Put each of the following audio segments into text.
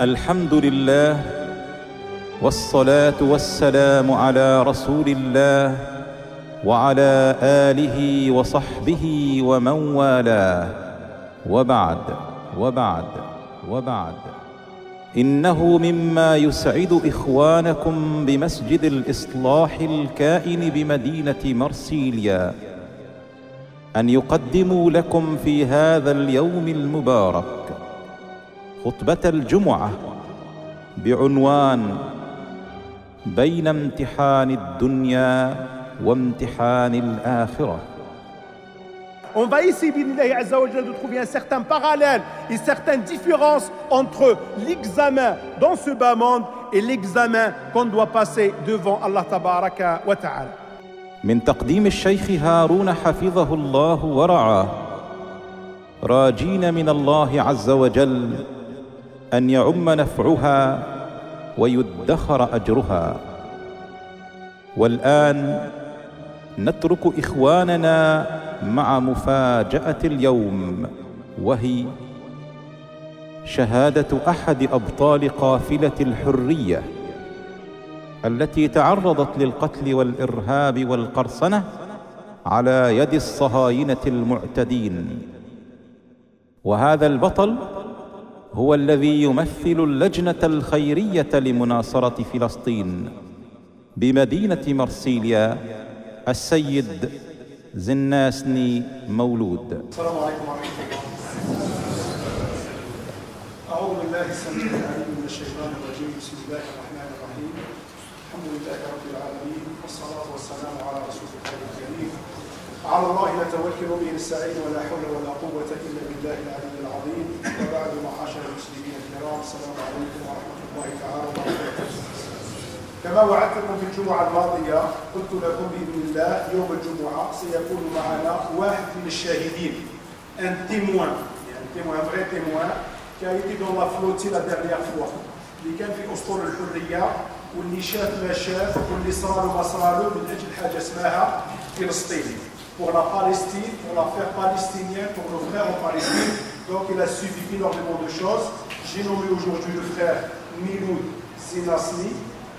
الحمد لله والصلاة والسلام على رسول الله وعلى آله وصحبه ومن والاه وبعد إنه مما يسعد إخوانكم بمسجد الإصلاح الكائن بمدينة مرسيليا أن يقدموا لكم في هذا اليوم المبارك خطبة الجمعة بعنوان بين امتحان الدنيا وامتحان الآخرة. On va essayer, bi'idhnillahi azza wa jalla, de trouver un certain parallèle, une certaine différence entre l'examen dans ce bas monde et l'examen qu'on doit passer devant Allah tabaraka wa ta'ala. من تقديم الشيخ هارون حفظه الله ورعاه، راجين من الله عز وجل أن يعم نفعها ويدخر أجرها. والآن نترك إخواننا مع مفاجأة اليوم، وهي شهادة أحد أبطال قافلة الحرية التي تعرضت للقتل والإرهاب والقرصنة على يد الصهاينة المعتدين. وهذا البطل هو الذي يمثل اللجنة الخيرية لمناصرة فلسطين بمدينة مرسيليا، السيد زناسني مولود. السلام عليكم ورحمة الله. أعوذ بالله السميع العليم من الشيطان الرجيم. بسم الله الرحمن الرحيم. الحمد لله رب العالمين والصلاة والسلام على رسول الله الكريم. على الله نتوكل به نستعين ولا حول ولا قوة إلا بالله العلي العظيم. وبعد، معاشر المسلمين الكرام، السلام عليكم ورحمة الله تعالى وبركاته. كما وعدتكم في الجمعة الماضية، قلت لكم بإذن الله يوم الجمعة سيكون معنا واحد من الشاهدين، un témoin, un vrai témoin qui a été dans la flottille la dernière fois، اللي كان في أسطول الحرية واللي شاف ما شاف واللي صار ما صار من أجل حاجة اسمها فلسطين. Pour la Palestine, pour l'affaire palestinienne, pour nos frères en Palestine. Donc il a suivi énormément de choses. J'ai nommé aujourd'hui le frère Miloud Zinasni.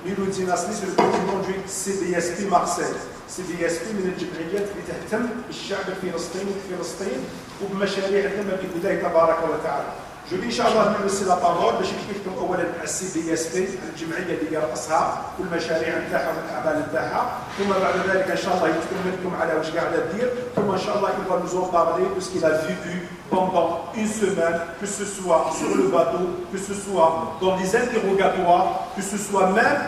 Miloud Zinasni, c'est le président du CBSP Marseille. CBSP من الجمعيات اللي تهتم بالشعب الفلسطيني في فلسطين وبمشاريع الأمة بإذن الله تبارك وتعالى. Je vais إن شاء الله نلبس لا بارول باش نحكي لكم أولا على CBSP، الجمعية اللي رأسها والمشاريع نتاعها والأعمال نتاعها، ثم بعد ذلك إن شاء الله يتكلم لكم على واش قاعدة دير، ثم إن شاء الله il va nous en parler de ce qu'il a vécu pendant une semaine, que ce soit sur le bateau, que ce soit dans les interrogatoires, que ce soit même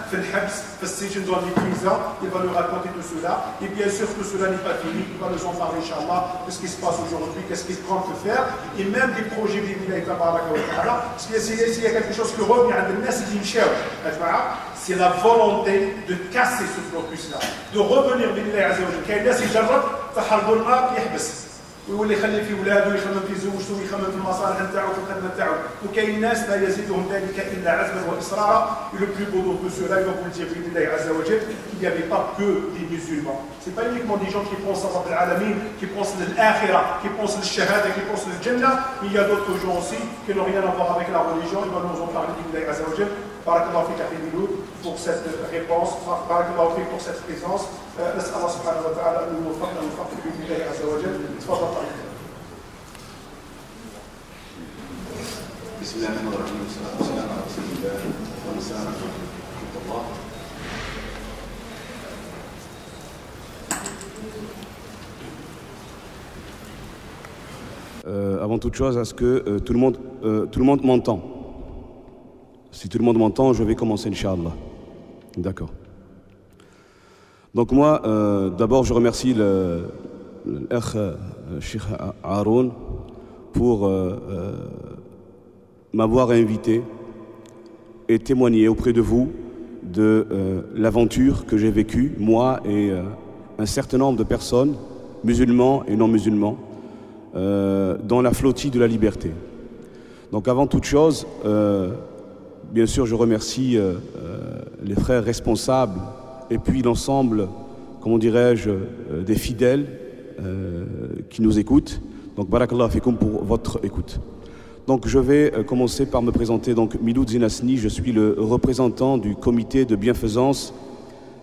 في الحبس في السجن dans les prisons. Il va nous raconter tout cela. Et bien sûr tout cela n'est pas fini, il va nous en parler Inch'Allah de ce qui se passe aujourd'hui, qu'est-ce qu'il compte faire, et même des projets بإذن الله تبارك وتعالى. S'il y a quelque chose qui revient عند الناس اللي مشاو يا جماعة، c'est la volonté de casser ce blocus-là, de revenir بإذن الله عز وجل. كاين ناس يجرب تحرض النار يحبس ويولي يخلي في ولاده ويخمم في زوجته ويخمم في المصالح نتاعو في الخدمه نتاعو، وكاين ناس لا يزيدهم ذلك الا عزما واصرارا. Et le plus beau de cela, il va vous le dire بإذن الله عز وجل, qu'il n'y avait pas que des musulmans. C'est pas uniquement des gens qui pensent à Rabb al-Alamin, qui pensent à l'akhira, qui pensent à l'shahada, qui pensent à l'jannah, mais il y a d'autres gens aussi qui n'ont rien à voir avec la religion. Il va nous en parler بإذن الله عز وجل. Barakallahu fik akhi Miloud pour cette réponse, barakallahu fik pour cette présence. نسأل الله سبحانه وتعالى أن يوفقنا ويوفقك بإذن الله عز وجل. تفضل طيب. بسم الله الرحمن الرحيم، والصلاة والسلام على رسول الله والسلام ورحمة الله. Avant toute chose, est-ce que tout le monde m'entend? Si tout le monde m'entend, je vais commencer, Inch'Allah. D'accord. Donc moi, d'abord, je remercie le Cheikh Haroun pour m'avoir invité et témoigner auprès de vous de l'aventure que j'ai vécue, moi et un certain nombre de personnes, musulmans et non musulmans, dans la flottille de la liberté. Donc avant toute chose, bien sûr, je remercie les frères responsables et puis l'ensemble, comment dirais-je, des fidèles qui nous écoutent. Donc, barakallahu fikoum pour votre écoute. Donc je vais commencer par me présenter. Donc Miloud Zinasni, je suis le représentant du comité de bienfaisance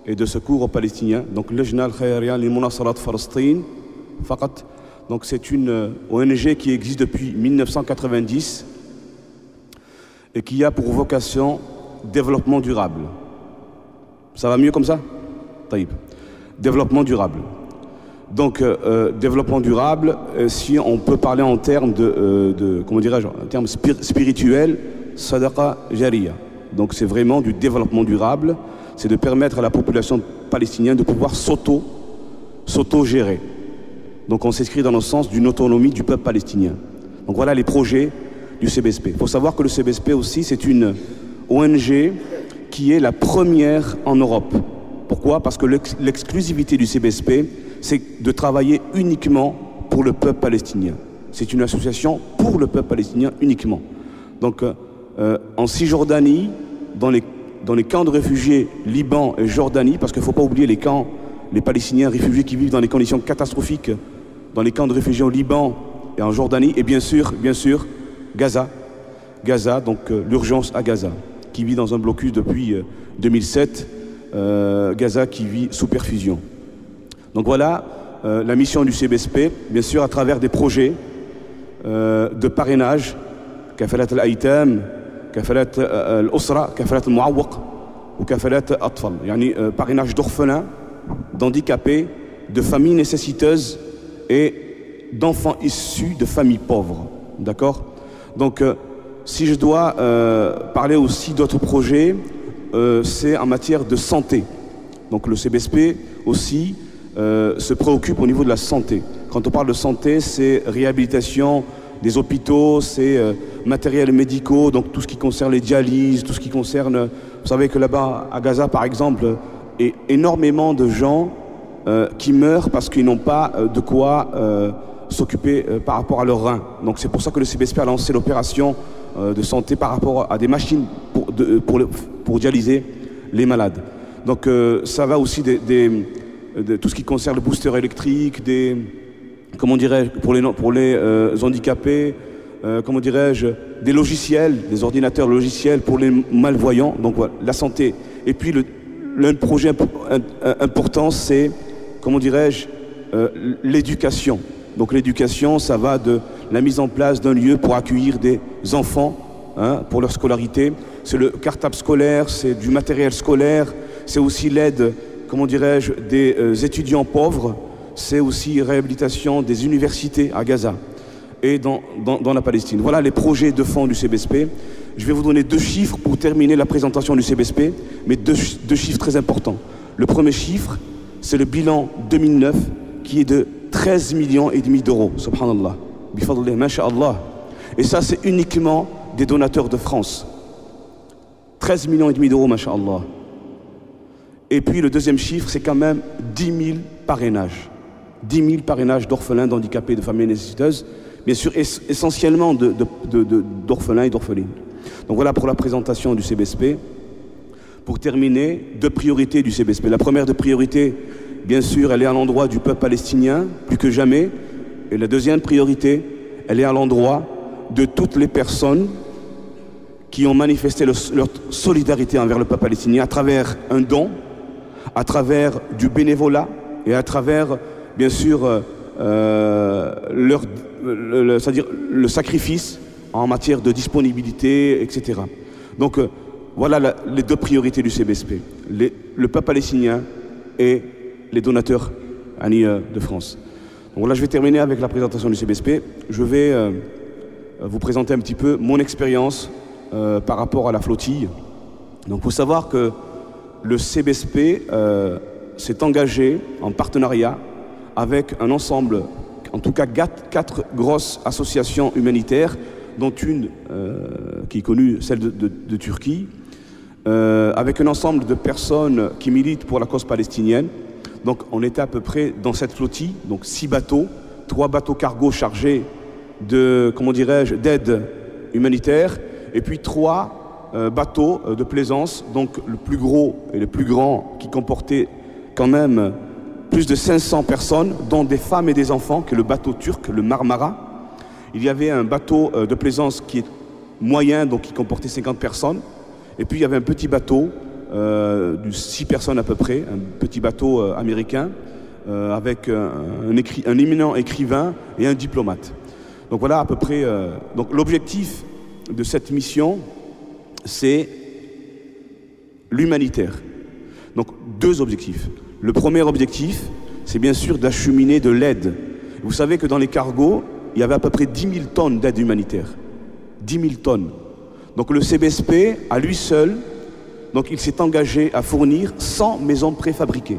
et de secours aux Palestiniens. Donc Lajna al-Khayriyya li Munasarat Palestine Faqat. Donc c'est une ONG qui existe depuis 1990 et qui a pour vocation développement durable. Ça va mieux comme ça? Taïb. Développement durable. Donc, développement durable, si on peut parler en termes comment dirais-je, en termes spirituels, sadaqa jariya. Donc, c'est vraiment du développement durable, c'est de permettre à la population palestinienne de pouvoir s'auto-gérer. Donc, on s'inscrit dans le sens d'une autonomie du peuple palestinien. Donc, voilà les projets du CBSP. Il faut savoir que le CBSP aussi, c'est une ONG qui est la première en Europe. Pourquoi? Parce que l'exclusivité du CBSP, c'est de travailler uniquement pour le peuple palestinien. C'est une association pour le peuple palestinien uniquement. Donc, en Cisjordanie, dans les camps de réfugiés Liban et Jordanie, parce qu'il ne faut pas oublier les Palestiniens réfugiés qui vivent dans des conditions catastrophiques, dans les camps de réfugiés au Liban et en Jordanie, et bien sûr, Gaza, donc l'urgence à Gaza, qui vit dans un blocus depuis 2007, Gaza qui vit sous perfusion. Donc voilà la mission du CBSP, bien sûr à travers des projets de parrainage, kafalat al-aytam, kafalat al-usra, kafalat al-muawwaq ou kafalat al-atfal, yani parrainage d'orphelins, d'handicapés, de familles nécessiteuses et d'enfants issus de familles pauvres. D'accord? Donc si je dois parler aussi d'autres projets, c'est en matière de santé. Donc le CBSP aussi se préoccupe au niveau de la santé. Quand on parle de santé, c'est réhabilitation des hôpitaux, c'est matériels médicaux, donc tout ce qui concerne les dialyses, tout ce qui concerne... Vous savez que là-bas, à Gaza, par exemple, il y a énormément de gens qui meurent parce qu'ils n'ont pas de quoi s'occuper par rapport à leurs reins. Donc c'est pour ça que le CBSP a lancé l'opération de santé par rapport à des machines pour dialyser les malades. Donc ça va aussi de tout ce qui concerne le booster électrique, comment dirais-je, pour les handicapés, comment dirais-je, des logiciels, des ordinateurs logiciels pour les malvoyants. Donc voilà, la santé. Et puis le projet important, c'est, comment dirais-je, l'éducation. Donc l'éducation, ça va de la mise en place d'un lieu pour accueillir des enfants, pour leur scolarité. C'est le cartable scolaire, c'est du matériel scolaire, c'est aussi l'aide, comment dirais-je, des étudiants pauvres, c'est aussi réhabilitation des universités à Gaza et dans la Palestine. Voilà les projets de fonds du CBSP. Je vais vous donner 2 chiffres pour terminer la présentation du CBSP, mais deux chiffres très importants. Le premier chiffre, c'est le bilan 2009 qui est de 13,5 millions d'euros, subhanallah, bifadlillah, masha'Allah. Et ça, c'est uniquement des donateurs de France. 13,5 millions d'euros, masha'Allah. Et puis le deuxième chiffre, c'est quand même 10 000 parrainages. 10 000 parrainages d'orphelins, d'handicapés, de familles nécessiteuses, bien sûr essentiellement d'orphelins et d'orphelines. Donc voilà pour la présentation du CBSP. Pour terminer, 2 priorités du CBSP. La première de priorité, bien sûr, elle est à l'endroit du peuple palestinien, plus que jamais. Et la deuxième priorité, elle est à l'endroit de toutes les personnes qui ont manifesté leur solidarité envers le peuple palestinien à travers un don, à travers du bénévolat et à travers, bien sûr, c'est-à-dire le sacrifice en matière de disponibilité, etc. Donc, voilà les 2 priorités du CBSP, le peuple palestinien et les donateurs de France. Donc là, je vais terminer avec la présentation du CBSP. Je vais vous présenter un petit peu mon expérience par rapport à la flottille. Donc il faut savoir que le CBSP s'est engagé en partenariat avec un ensemble, en tout cas 4 grosses associations humanitaires, dont une qui est connue, celle de Turquie, avec un ensemble de personnes qui militent pour la cause palestinienne. Donc on était à peu près dans cette flottille, donc 6 bateaux, 3 bateaux cargo chargés de, comment dirais-je, d'aide humanitaire, et puis 3 bateaux de plaisance, donc le plus gros et le plus grand, qui comportait quand même plus de 500 personnes, dont des femmes et des enfants, que le bateau turc, le Marmara. Il y avait un bateau de plaisance qui est moyen, donc qui comportait 50 personnes. Et puis il y avait un petit bateau de 6 personnes à peu près, un petit bateau américain avec un éminent écrivain et un diplomate. Donc voilà à peu près. Donc l'objectif de cette mission, c'est l'humanitaire. Donc 2 objectifs. Le premier objectif, c'est bien sûr d'acheminer de l'aide. Vous savez que dans les cargos, il y avait à peu près 10 000 tonnes d'aide humanitaire. 10 000 tonnes. Donc le CBSP, à lui seul, donc il s'est engagé à fournir 100 maisons préfabriquées,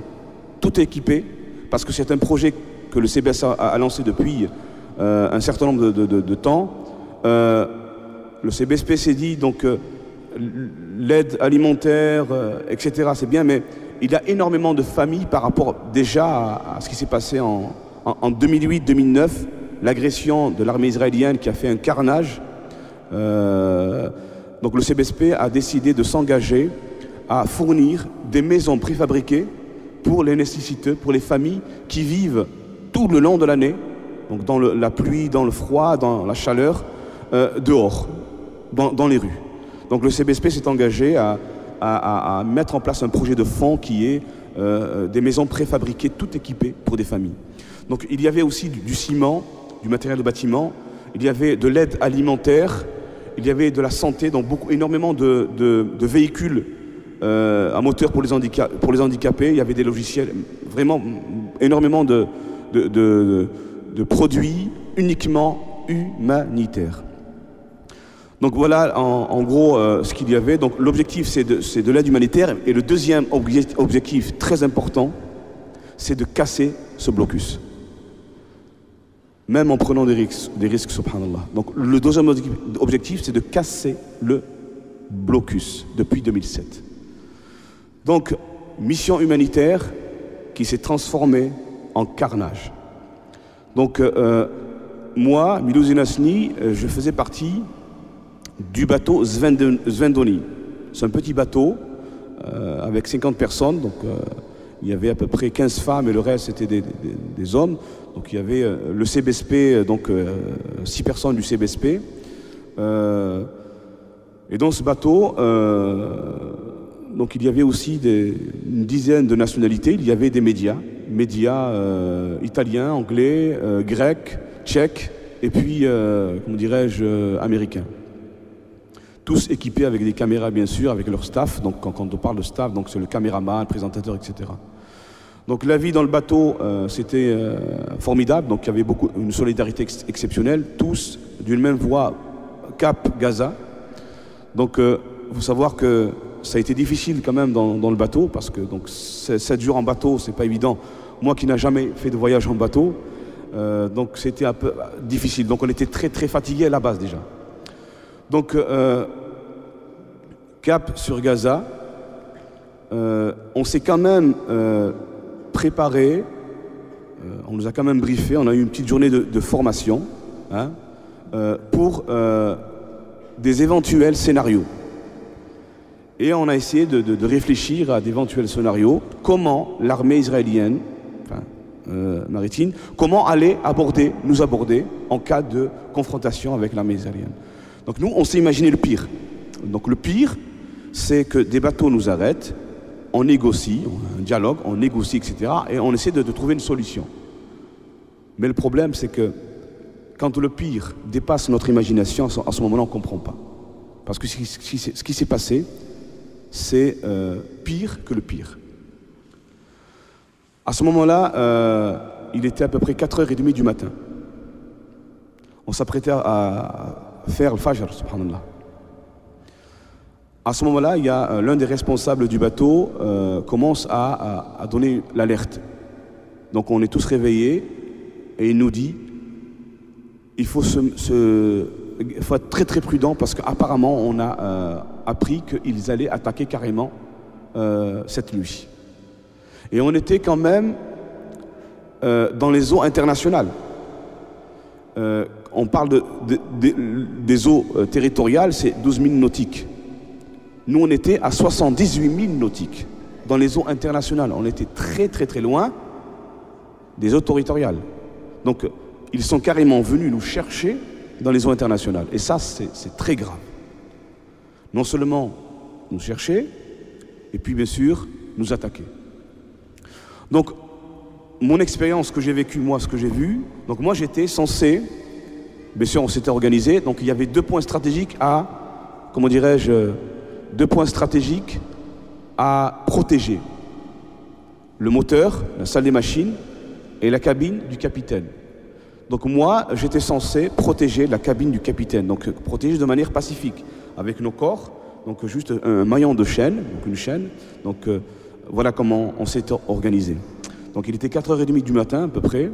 toutes équipées, parce que c'est un projet que le CBS a lancé depuis un certain nombre de temps. Le CBSP s'est dit, donc, l'aide alimentaire, etc., c'est bien, mais il y a énormément de familles par rapport déjà à ce qui s'est passé en 2008-2009, l'agression de l'armée israélienne qui a fait un carnage. Donc le CBSP a décidé de s'engager à fournir des maisons préfabriquées pour les nécessiteux, pour les familles qui vivent tout le long de l'année, donc dans la pluie, dans le froid, dans la chaleur, dehors, dans les rues. Donc le CBSP s'est engagé à mettre en place un projet de fonds qui est des maisons préfabriquées, toutes équipées pour des familles. Donc il y avait aussi du ciment, du matériel de bâtiment, il y avait de l'aide alimentaire, il y avait de la santé, donc énormément de véhicules à moteur pour les handicapés, il y avait des logiciels, vraiment énormément de produits uniquement humanitaires. Donc voilà en gros ce qu'il y avait. Donc l'objectif c'est de l'aide humanitaire, et le deuxième objectif très important, c'est de casser ce blocus. Même en prenant des risques, subhanallah. Donc le deuxième objectif, c'est de casser le blocus depuis 2007. Donc, mission humanitaire qui s'est transformée en carnage. Donc, moi, Milou Zinasni, je faisais partie du bateau Svendoni. C'est un petit bateau avec 50 personnes, donc il y avait à peu près 15 femmes et le reste c'était des hommes. Donc il y avait le CBSP, donc 6 personnes du CBSP. Et dans ce bateau, donc il y avait aussi une dizaine de nationalités. Il y avait des médias italiens, anglais, grecs, tchèques, et puis, comment dirais-je, américains. Tous équipés avec des caméras, bien sûr, avec leur staff. Donc quand on parle de staff, donc c'est le caméraman, le présentateur, etc. Donc la vie dans le bateau, c'était formidable. Donc il y avait une solidarité exceptionnelle, tous d'une même voie, Cap Gaza. Donc il faut savoir que ça a été difficile quand même dans le bateau, parce que donc 7 jours en bateau, c'est pas évident. Moi qui n'ai jamais fait de voyage en bateau, donc c'était un peu difficile. Donc on était très très fatigués à la base déjà. Donc Cap sur Gaza, on s'est quand même préparé, on nous a quand même briefé, on a eu une petite journée de formation pour des éventuels scénarios. Et on a essayé de réfléchir à d'éventuels scénarios, comment l'armée israélienne, maritime, comment aller nous aborder en cas de confrontation avec l'armée israélienne. Donc nous, on s'est imaginé le pire. Donc le pire, c'est que des bateaux nous arrêtent, on négocie, on a un dialogue, on négocie, etc. Et on essaie de trouver une solution. Mais le problème, c'est que quand le pire dépasse notre imagination, à ce moment-là, on ne comprend pas. Parce que ce qui s'est passé, c'est pire que le pire. À ce moment-là, il était à peu près 4h30 du matin. On s'apprêtait à faire le Fajr, subhanallah. À ce moment-là, il y a l'un des responsables du bateau commence à donner l'alerte. Donc on est tous réveillés et il nous dit il faut être très très prudent, parce qu'apparemment on a appris qu'ils allaient attaquer carrément cette nuit. Et on était quand même dans les eaux internationales. On parle des eaux territoriales, c'est 12 000 nautiques. Nous, on était à 78 000 nautiques dans les eaux internationales. On était très très très loin des eaux territoriales. Donc, ils sont carrément venus nous chercher dans les eaux internationales. Et ça, c'est très grave. Non seulement nous chercher, et puis bien sûr, nous attaquer. Donc, mon expérience que j'ai vécue, moi, ce que j'ai vu, donc moi j'étais censé, bien sûr on s'était organisé, donc il y avait 2 points stratégiques à, comment dirais-je, 2 points stratégiques à protéger. Le moteur, la salle des machines et la cabine du capitaine. Donc moi, j'étais censé protéger la cabine du capitaine, donc protéger de manière pacifique, avec nos corps, donc juste un maillon de chaîne, donc une chaîne, donc voilà comment on s'est organisé. Donc il était 4h30 du matin à peu près,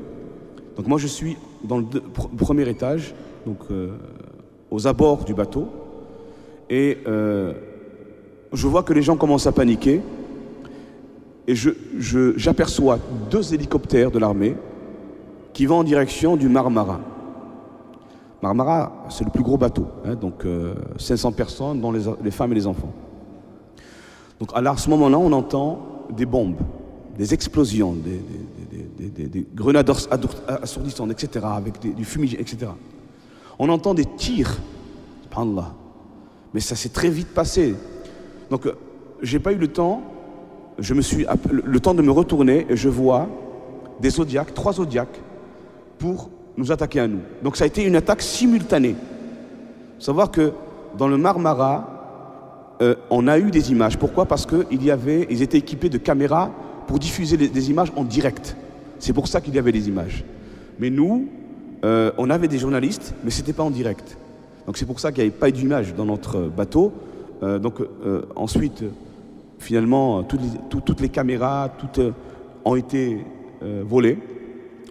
donc moi je suis dans le premier étage, donc aux abords du bateau, et je vois que les gens commencent à paniquer, et j'aperçois 2 hélicoptères de l'armée qui vont en direction du Marmara. Marmara, c'est le plus gros bateau, hein, donc 500 personnes, dont les femmes et les enfants. Donc à ce moment-là, on entend des bombes, des explosions, des grenades assourdissantes, etc., avec du fumigène, etc. On entend des tirs, subhanallah. Mais ça s'est très vite passé. Donc j'ai pas eu le temps, le temps de me retourner, et je vois des Zodiacs, 3 Zodiacs, pour nous attaquer à nous. Donc ça a été une attaque simultanée. Il faut savoir que dans le Marmara, on a eu des images. Pourquoi? Parce qu'ils étaient équipés de caméras pour diffuser des images en direct. C'est pour ça qu'il y avait des images. Mais nous, on avait des journalistes, mais ce n'était pas en direct. Donc c'est pour ça qu'il n'y avait pas d'images dans notre bateau. Ensuite, finalement, toutes les caméras ont été volées.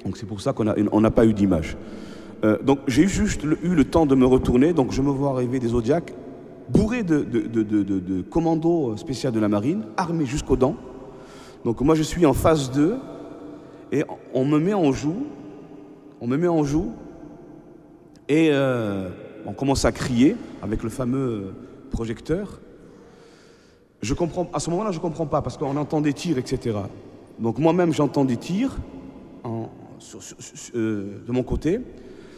Donc c'est pour ça qu'on n'a pas eu d'image. Donc j'ai juste eu le temps de me retourner, donc je me vois arriver des Zodiacs bourrés de commandos spéciaux de la marine, armés jusqu'aux dents. Donc moi je suis en phase 2 et on me met en joue, et on commence à crier avec le fameux projecteur. À ce moment-là je comprends pas parce qu'on entend des tirs, etc. Donc moi-même j'entends des tirs de mon côté.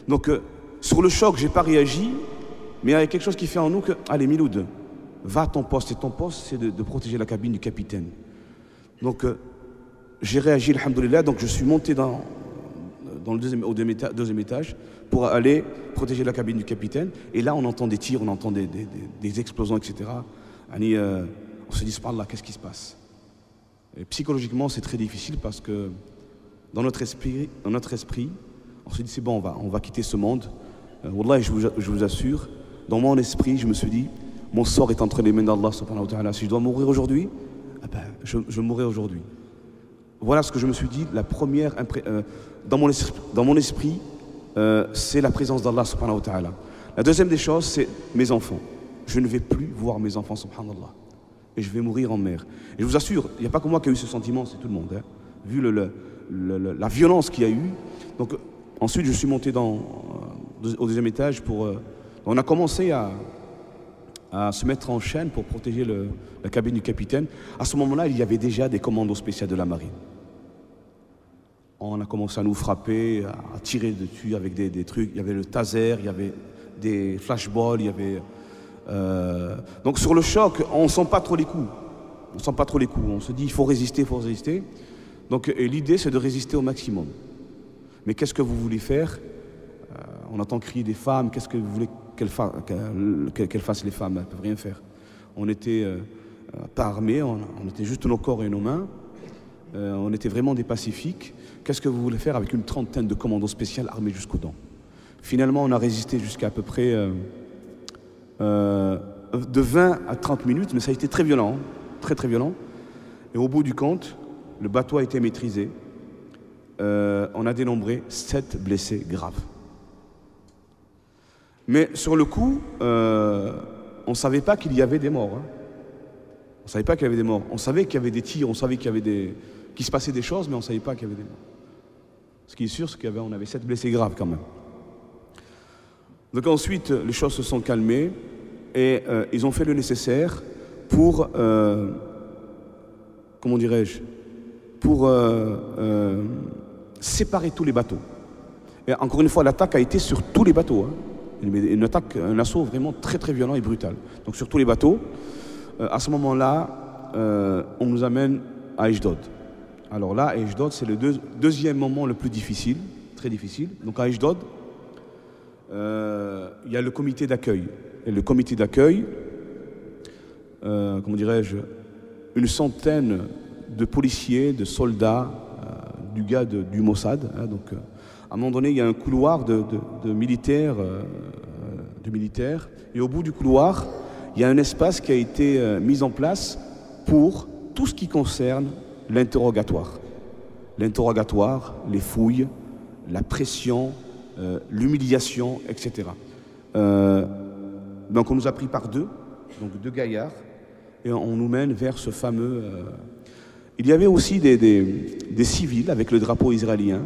Donc sur le choc, j'ai pas réagi, mais il y a quelque chose qui fait en nous que, allez Miloud, va à ton poste, et ton poste c'est de protéger la cabine du capitaine. Donc j'ai réagi, alhamdoulilah, donc je suis monté au deuxième étage pour aller protéger la cabine du capitaine, et là on entend des tirs, on entend des explosions, etc. On se dit, subhanallah, qu'est-ce qui se passe? Et psychologiquement c'est très difficile parce que dans notre esprit, on se dit c'est bon, on va quitter ce monde. Wallah, je vous assure, dans mon esprit, je me suis dit, mon sort est entre les mains d'Allah subhanahu wa ta'ala. Si je dois mourir aujourd'hui, je mourrai aujourd'hui. Voilà ce que je me suis dit. La première dans mon esprit, c'est la présence d'Allah subhanahu wa ta'ala. La deuxième des choses, c'est mes enfants. Je ne vais plus voir mes enfants, subhanallah. Et je vais mourir en mer. Et je vous assure, il n'y a pas que moi qui a eu ce sentiment, c'est tout le monde. Hein. Vu la violence qu'il y a eu. Donc ensuite je suis monté au deuxième étage on a commencé à se mettre en chaîne pour protéger la cabine du capitaine. À ce moment-là, il y avait déjà des commandos spéciaux de la marine. On a commencé à nous frapper, à tirer dessus avec des trucs. Il y avait le taser, il y avait des flashballs, il y avait... Donc sur le choc, on ne sent pas trop les coups. On se dit il faut résister, Donc l'idée c'est de résister au maximum. Mais qu'est-ce que vous voulez faire? On entend crier des femmes, qu'est-ce que vous voulez qu'elles fassent les femmes? Elles ne peuvent rien faire. On n'était pas armés, on était juste nos corps et nos mains. On était vraiment des pacifiques. Qu'est-ce que vous voulez faire avec une trentaine de commandos spéciaux armés jusqu'aux dents? Finalement on a résisté jusqu'à à peu près de 20 à 30 minutes, mais ça a été très violent, très très violent. Et au bout du compte, le bateau a été maîtrisé. On a dénombré 7 blessés graves. Mais sur le coup, on ne savait pas qu'il y avait des morts. Hein. On ne savait pas qu'il y avait des morts. On savait qu'il y avait des tirs, on savait qu'il se passait des choses, mais on ne savait pas qu'il y avait des morts. Ce qui est sûr, c'est qu'on avait 7 blessés graves quand même. Donc ensuite, les choses se sont calmées et ils ont fait le nécessaire pour, comment dirais-je, pour séparer tous les bateaux. Et encore une fois, l'attaque a été sur tous les bateaux. Hein. Une attaque, un assaut vraiment très très violent et brutal. Donc sur tous les bateaux, à ce moment-là, on nous amène à Ashdod. Alors là, Ashdod, c'est le deuxième moment le plus difficile, très difficile. Donc à Ashdod, il y a le comité d'accueil. Et le comité d'accueil, comment dirais-je, une centaine de policiers, de soldats, du Mossad. Donc, à un moment donné, il y a un couloir de militaires, et au bout du couloir, il y a un espace qui a été mis en place pour tout ce qui concerne l'interrogatoire. L'interrogatoire, les fouilles, la pression, l'humiliation, etc. Donc on nous a pris par deux gaillards, et on nous mène vers ce fameux... Il y avait aussi des civils avec le drapeau israélien,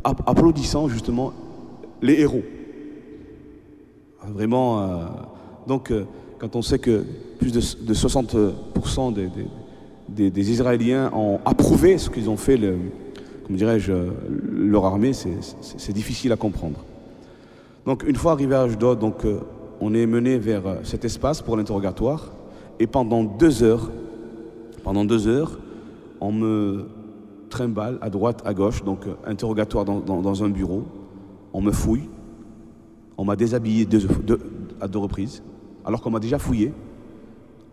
applaudissant justement les héros. Vraiment, quand on sait que plus de 60% des Israéliens ont approuvé ce qu'ils ont fait, comme dirais-je, leur armée, c'est difficile à comprendre. Donc une fois arrivé à Ashdod, on est mené vers cet espace pour l'interrogatoire, et pendant 2 heures, on me trimballe à droite, à gauche, donc interrogatoire dans un bureau, on me fouille, on m'a déshabillé à 2 reprises, alors qu'on m'a déjà fouillé,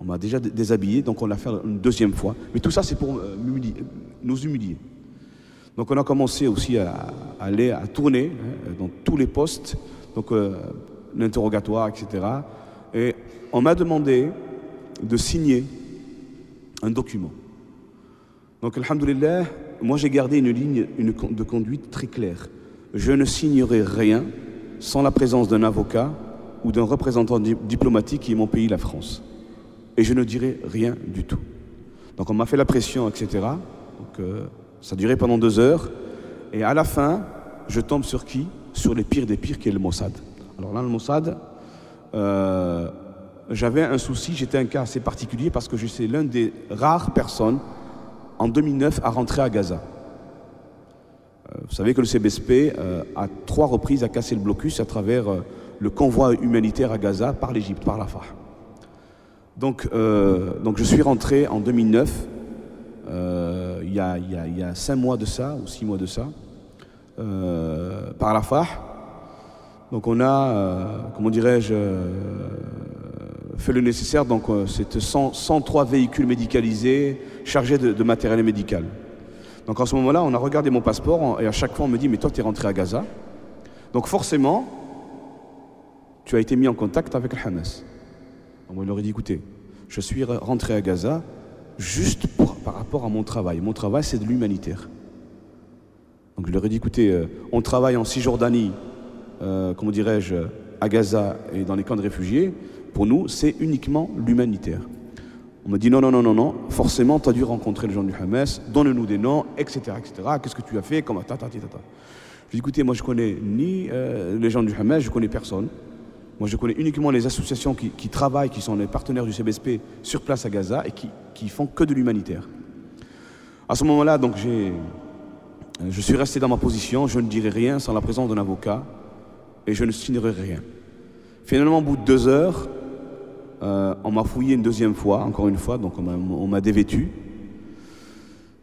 on m'a déjà déshabillé, donc on l'a fait une 2e fois. Mais tout ça, c'est pour nous humilier. Donc on a commencé aussi à tourner dans tous les postes, donc l'interrogatoire, etc. Et on m'a demandé de signer un document. Donc, alhamdoulilah, moi j'ai gardé une ligne de conduite très claire. Je ne signerai rien sans la présence d'un avocat ou d'un représentant diplomatique qui est mon pays, la France. Et je ne dirai rien du tout. Donc on m'a fait la pression, etc. Donc ça a duré pendant 2 heures. Et à la fin, je tombe sur qui? Sur les pires des pires, qui est le Mossad. Alors là, le Mossad, j'avais un souci, j'étais un cas assez particulier parce que je suis l'un des rares personnes en 2009 à rentrer à Gaza. Vous savez que le CBSP, à 3 reprises, a cassé le blocus à travers le convoi humanitaire à Gaza par l'Égypte, par Rafah. Donc je suis rentré en 2009, il y a 5 mois de ça, ou 6 mois de ça, par Rafah. Donc on a, comment dirais-je, fait le nécessaire. Donc c'était 103 véhicules médicalisés chargés de matériel médical. Donc en ce moment-là, on a regardé mon passeport et à chaque fois on me dit « mais toi tu es rentré à Gaza, donc forcément tu as été mis en contact avec le Hamas ». Donc moi je leur ai dit « écoutez, je suis rentré à Gaza juste par rapport à mon travail. Mon travail c'est de l'humanitaire. » Donc je leur ai dit « écoutez, on travaille en Cisjordanie, comment dirais-je, à Gaza et dans les camps de réfugiés. Pour nous c'est uniquement l'humanitaire. » On me dit non, forcément, tu as dû rencontrer les gens du Hamas, donne-nous des noms, etc. Qu'est-ce que tu as fait? Comment? Je dis écoutez, moi je connais ni les gens du Hamas, je connais personne. Moi je connais uniquement les associations qui travaillent, qui sont les partenaires du CBSP sur place à Gaza et qui font que de l'humanitaire. À ce moment-là, donc je suis resté dans ma position, je ne dirai rien sans la présence d'un avocat et je ne signerai rien. Finalement, au bout de 2 heures, on m'a fouillé une 2e fois, encore une fois, donc on m'a dévêtu.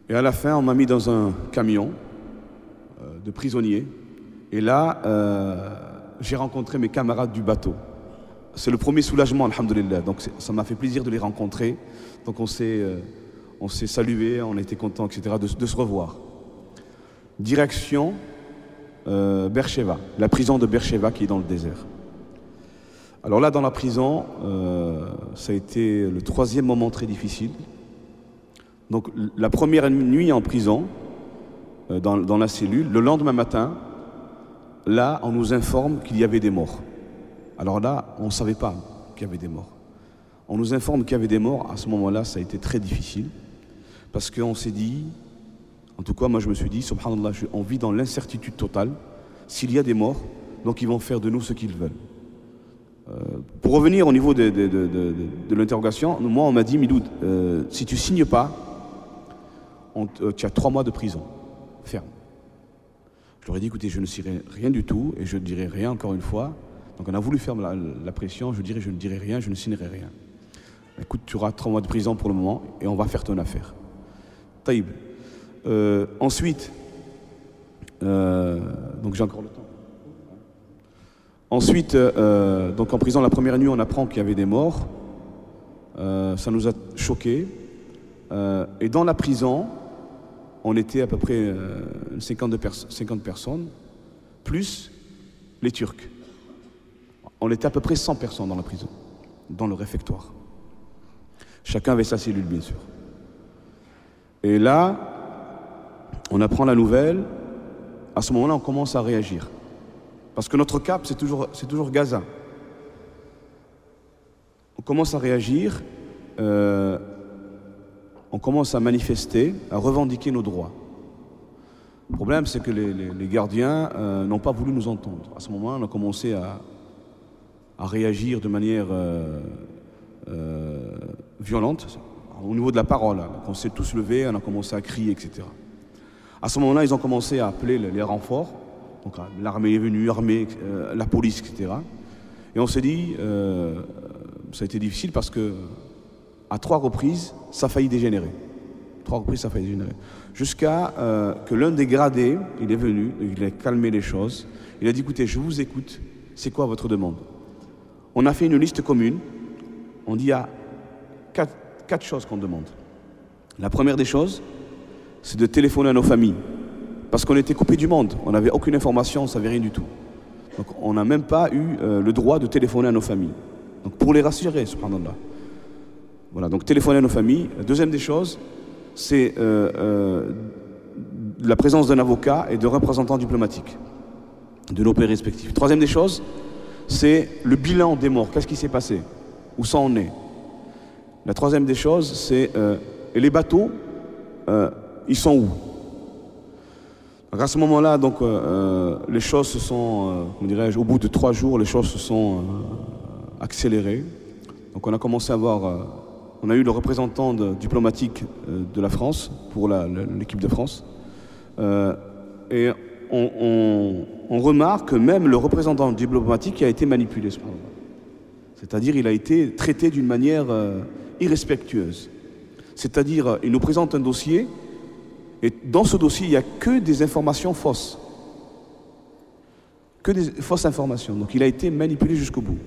Et à la fin, on m'a mis dans un camion de prisonniers. Et là, j'ai rencontré mes camarades du bateau. C'est le premier soulagement, alhamdoulilah. Donc ça m'a fait plaisir de les rencontrer. Donc on s'est salué, on était contents, etc., de se revoir. Direction Beersheva, la prison de Beersheva qui est dans le désert. Alors là, dans la prison, ça a été le 3e moment très difficile. Donc la première nuit en prison, dans la cellule, le lendemain matin, là, on nous informe qu'il y avait des morts. Alors là, on ne savait pas qu'il y avait des morts. On nous informe qu'il y avait des morts. À ce moment-là, ça a été très difficile. Parce qu'on s'est dit, en tout cas, moi je me suis dit, subhanallah, on vit dans l'incertitude totale. S'il y a des morts, donc ils vont faire de nous ce qu'ils veulent. Pour revenir au niveau de l'interrogation, moi on m'a dit Miloud, si tu signes pas, tu as 3 mois de prison ferme. Je leur ai dit écoutez, je ne signerai rien du tout et je ne dirai rien encore une fois Donc on a voulu faire la pression, je ne dirai rien, je ne signerai rien. Écoute, tu auras 3 mois de prison pour le moment et on va faire ton affaire. Taïb. Ensuite, donc j'ai encore le temps. Ensuite, donc en prison, la première nuit, on apprend qu'il y avait des morts. Ça nous a choqués. Et dans la prison, on était à peu près 50 personnes, plus les Turcs. On était à peu près 100 personnes dans la prison, dans le réfectoire. Chacun avait sa cellule, bien sûr. Et là, on apprend la nouvelle. À ce moment-là, on commence à réagir. Parce que notre cap, c'est toujours Gaza. On commence à réagir, on commence à manifester, à revendiquer nos droits. Le problème, c'est que les gardiens n'ont pas voulu nous entendre. À ce moment-là, on a commencé à réagir de manière violente, au niveau de la parole. On s'est tous levés, on a commencé à crier, etc. À ce moment-là, ils ont commencé à appeler les renforts. Donc l'armée est venue, la police, etc. Et on s'est dit, ça a été difficile parce que à 3 reprises, ça a failli dégénérer. 3 reprises, ça a failli dégénérer. Jusqu'à que l'un des gradés, il est venu, il a calmé les choses. Il a dit, écoutez, je vous écoute, c'est quoi votre demande? On a fait une liste commune. On dit, il y a 4 choses qu'on demande. La première des choses, c'est de téléphoner à nos familles. Parce qu'on était coupés du monde, on n'avait aucune information, on ne savait rien du tout. Donc on n'a même pas eu le droit de téléphoner à nos familles. Donc pour les rassurer, subhanallah. Voilà, donc téléphoner à nos familles. La deuxième des choses, c'est la présence d'un avocat et de représentants diplomatiques de nos pays respectifs. Troisième des choses, c'est le bilan des morts. Qu'est-ce qui s'est passé? Où ça en est? La troisième des choses, c'est et les bateaux, ils sont où? Donc à ce moment-là, donc les choses se sont, comment dirais-je, au bout de 3 jours, les choses se sont accélérées. Donc on a commencé à voir, on a eu le représentant diplomatique de la France pour l'équipe de France, et on remarque que même le représentant diplomatique a été manipulé, c'est-à-dire il a été traité d'une manière irrespectueuse. C'est-à-dire, il nous présente un dossier. Et dans ce dossier, il n'y a que des informations fausses. Que des fausses informations. Donc il a été manipulé jusqu'au bout.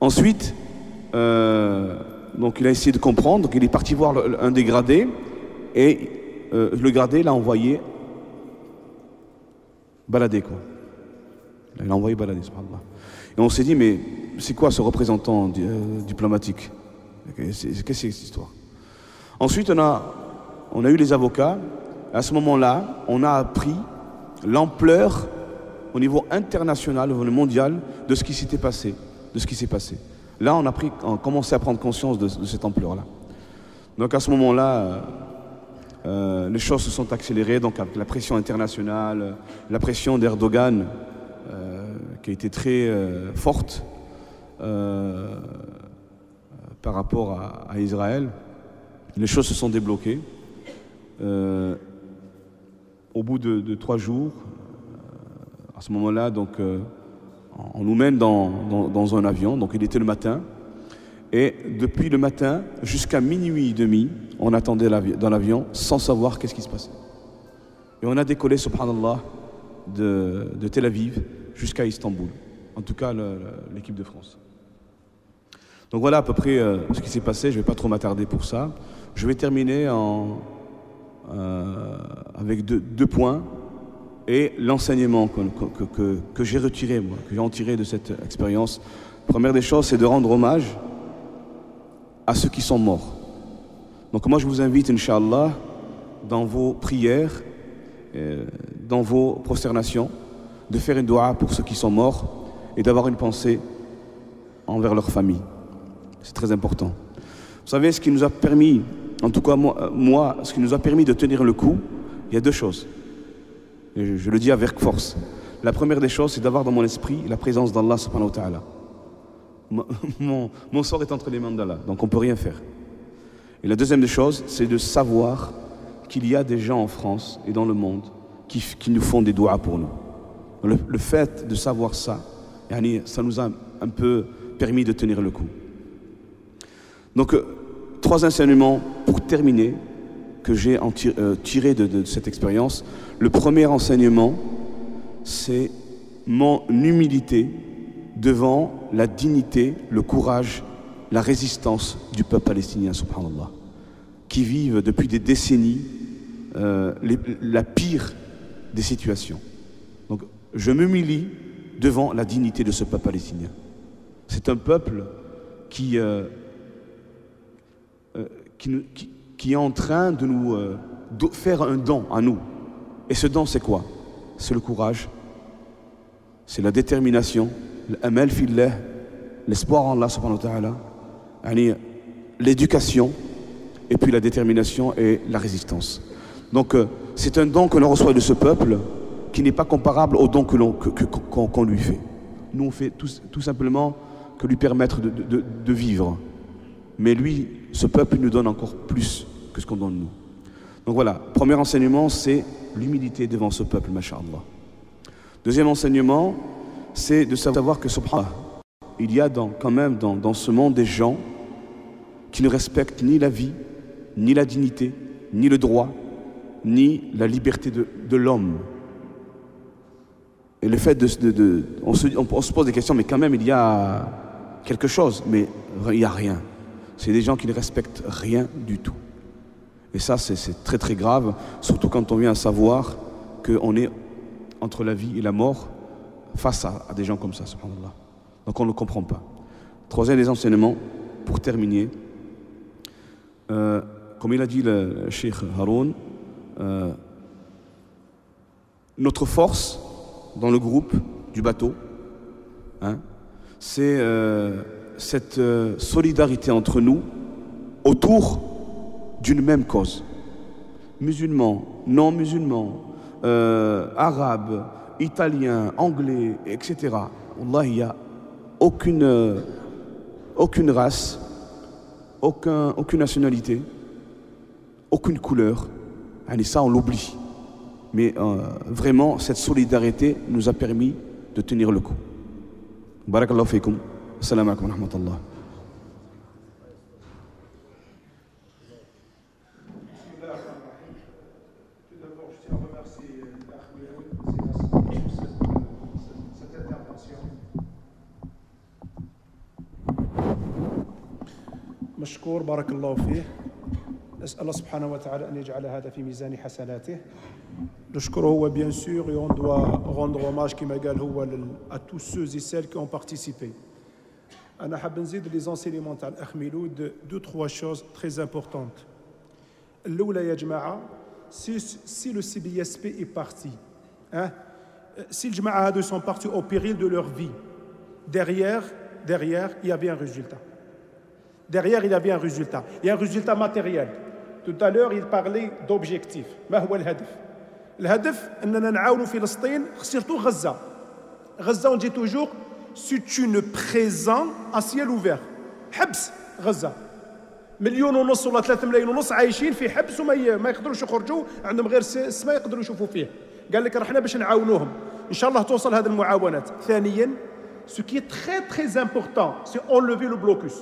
Ensuite, donc il a essayé de comprendre. Donc il est parti voir un des gradés. Et le gradé l'a envoyé balader, quoi. Il l'a envoyé balader, subhanallah. Et on s'est dit, mais c'est quoi ce représentant diplomatique? Qu'est-ce que c'est cette histoire? Ensuite, on a eu les avocats. À ce moment-là, on a appris l'ampleur au niveau international, au niveau mondial, de ce qui s'était passé, de ce qui s'est passé. Là, on a commencé à prendre conscience de cette ampleur-là. Donc à ce moment-là, les choses se sont accélérées, donc avec la pression internationale, la pression d'Erdogan, qui a été très forte par rapport à Israël. Les choses se sont débloquées. Au bout de 3 jours, à ce moment-là, donc, on nous mène dans un avion. Donc il était le matin. Et depuis le matin jusqu'à minuit et demi, on attendait dans l'avion sans savoir qu'est-ce qui se passait. Et on a décollé, subhanallah, de Tel Aviv jusqu'à Istanbul. En tout cas, l'équipe de France. Donc voilà à peu près ce qui s'est passé. Je ne vais pas trop m'attarder pour ça. Je vais terminer avec deux points et l'enseignement que j'ai retiré, moi, que j'ai en tiré de cette expérience. Première des choses, c'est de rendre hommage à ceux qui sont morts. Donc moi, je vous invite, Inch'Allah, dans vos prières, dans vos prosternations, de faire une dua pour ceux qui sont morts et d'avoir une pensée envers leur famille. C'est très important. Vous savez, ce qui nous a permis, en tout cas moi, ce qui nous a permis de tenir le coup, il y a 2 choses. Et je le dis avec force. La première des choses, c'est d'avoir dans mon esprit la présence d'Allah subhanahu wa ta'ala. Mon sort est entre les mains d'Allah, donc on ne peut rien faire. Et la deuxième des choses, c'est de savoir qu'il y a des gens en France et dans le monde qui nous font des doigts pour nous. Le fait de savoir ça, Ça nous a un peu permis de tenir le coup. Donc, 3 enseignements pour terminer que j'ai tiré de cette expérience. Le premier enseignement, c'est mon humilité devant la dignité, le courage, la résistance du peuple palestinien, subhanallah, qui vivent depuis des décennies la pire des situations. Donc, je m'humilie devant la dignité de ce peuple palestinien. C'est un peuple qui est en train de nous faire un don à nous. Et ce don, c'est quoi? C'est le courage, c'est la détermination, l'amal fillah, l'espoir en Allah subhanahu wa ta'ala, l'éducation, et puis la détermination et la résistance. Donc, c'est un don que l'on reçoit de ce peuple qui n'est pas comparable au don qu'on lui fait. Nous, on fait tout simplement que lui permettre de vivre. Mais lui, ce peuple nous donne encore plus que ce qu'on donne nous. Donc voilà, premier enseignement, c'est l'humilité devant ce peuple, masha'Allah. Deuxième enseignement, c'est de savoir que subhanallah, il y a quand même dans ce monde des gens qui ne respectent ni la vie, ni la dignité, ni le droit, ni la liberté de l'homme. Et le fait on se pose des questions, mais quand même il y a quelque chose, mais il n'y a rien. C'est des gens qui ne respectent rien du tout. Et ça, c'est très très grave, surtout quand on vient à savoir qu'on est entre la vie et la mort face à des gens comme ça, subhanallah. Donc on ne le comprend pas. Troisième des enseignements, pour terminer, comme il a dit le Cheikh Haroun, notre force dans le groupe du bateau, c'est cette solidarité entre nous autour d'une même cause. Musulmans, non-musulmans, arabes, italiens, anglais, etc. Wallah, il n'y a aucune race, aucune nationalité, aucune couleur. Et ça, on l'oublie. Mais vraiment, cette solidarité nous a permis de tenir le coup. Barakallahu fikum. Assalamu alaikum wa rahmatullah. Tout d'abord, je tiens à remercier l'Akh cette intervention. مشكور بارك الله فيه. نسأل الله سبحانه وتعالى أن يجعل هذا في ميزان حسناته. نشكره هو bien sûr et on doit rendre hommage كما قال هو à tous ceux et celles qui ont participé. أنا حاب نزيد les enseignements تاع الأخ ميلود 2-3 choses très importantes. الأولى يا جماعة si le CBSP est parti, si les جماعة هادو sont partis au péril de leur vie, derrière il y avait un résultat. Derrière, il y avait un résultat. Il y a un résultat matériel. Tout à l'heure, il parlait d'objectifs. ما هو الهدف؟ الهدف أننا نعاونوا فلسطين surtout غزة. غزة, on dit toujours, c'est une prison à ciel ouvert. حبس غزة. 1.5 مليون ولا 3.5 ملايين عايشين في حبس وما يقدروش يخرجوا، عندهم غير السماء يقدروا يشوفوا فيه. قال لك رحنا باش نعاونوهم. إن شاء الله توصل هذه المعاونات. ثانياً, ce qui est très très important, c'est enlever le blocus.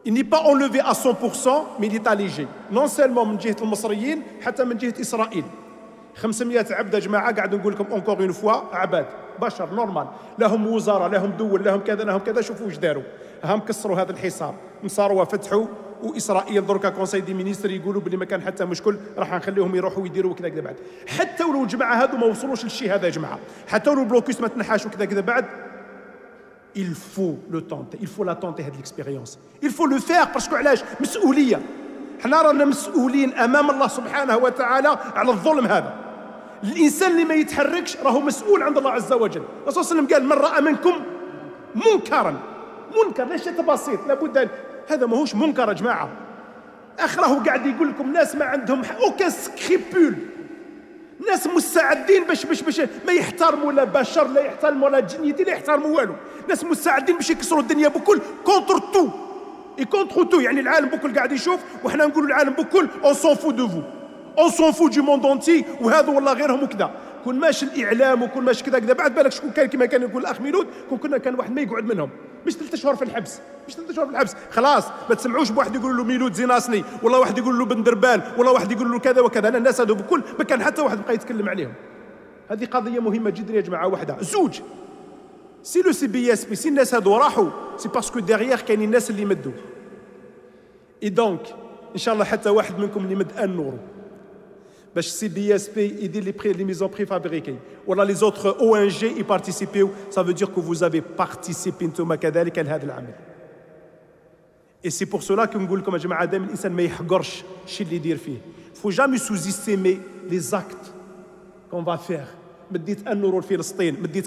Il n'est pas enlevé à 100%, mais il est allégé. Non seulement من جهة المصريين حتى من جهة إسرائيل. 500 عبد يا جماعة قاعد نقول لكم encore une fois عباد بشر نورمال، لهم وزارة، لهم دول، لهم كذا لهم كذا، شوفوا واش داروا. هم كسروا هذا الحصار، مصاروا فتحوا، وإسرائيل دركا كونساي دي مينيستر يقولوا بلي ما كان حتى مشكل، راح نخليهم يروحوا ويديروا كذا كذا بعد. حتى ولو الجماعة هذو ما وصلوش للشيء هذا يا جماعة، حتى ولو البلوكيس ما تنحاش وكذا كذا بعد. Il faut le tenter, il faut la tenter هذه l'expérience. Il faut le faire parce que علاش؟ مسؤولية. حنا رانا مسؤولين أمام الله سبحانه وتعالى على الظلم هذا. الإنسان اللي ما يتحركش راهو مسؤول عند الله عز وجل. الرسول صلى الله عليه وسلم قال من رأى منكم منكر ليش بسيط لابد هذا ماهوش منكر يا جماعة. أخ راهو قاعد يقول لكم ناس ما عندهم aucun scrupule. ناس مستعدين باش ما يحترموا لا بشر، لا يحترموا لا جنيتي، لا يحترموا والو. ناس مستعدين باش يكسروا الدنيا بكل كونتر تو اي كونتر تو. يعني العالم بكل قاعد يشوف وحنا نقولوا العالم بكل اون سون فو دو فو، اون سون فو دو موند اونتي، وهذا والله غيرهم وكذا. كون ماشي الاعلام وكون ماشي كذا بعد بالك شكون كان كما كان يقول الاخ ميلود كان واحد ما يقعد منهم مش 3 شهور في الحبس خلاص ما تسمعوش بواحد يقول له ميلود زيناسني والله واحد يقول له بن دربان والله واحد يقول له كذا وكذا. انا الناس هذو بكل ما كان حتى واحد بقى يتكلم عليهم. هذه قضيه مهمه جدا يا جماعه. واحده زوج سي لو سي بي اس بي سي الناس هذو راحوا سي باسكو ديغيير كاينين الناس اللي مدوا اي دونك ان شاء الله حتى واحد منكم اللي مد ان نورو باش سي بي اس بي يدير لي بري لي ميزون بري فابريكي ولا لي زوتر او ان جي يبارتيسيبيو سا فو دير كو فوز افي بارتيسيبي نتوما كذلك لهذا العمل. اي سي بور سولا كنقول لكم يا جماعه دائما الانسان ما يحقرش الشيء اللي يدير فيه. فو جامي سوزيستيمي لي زاكت كون فا فير. مديت ان نورو لفلسطين مديت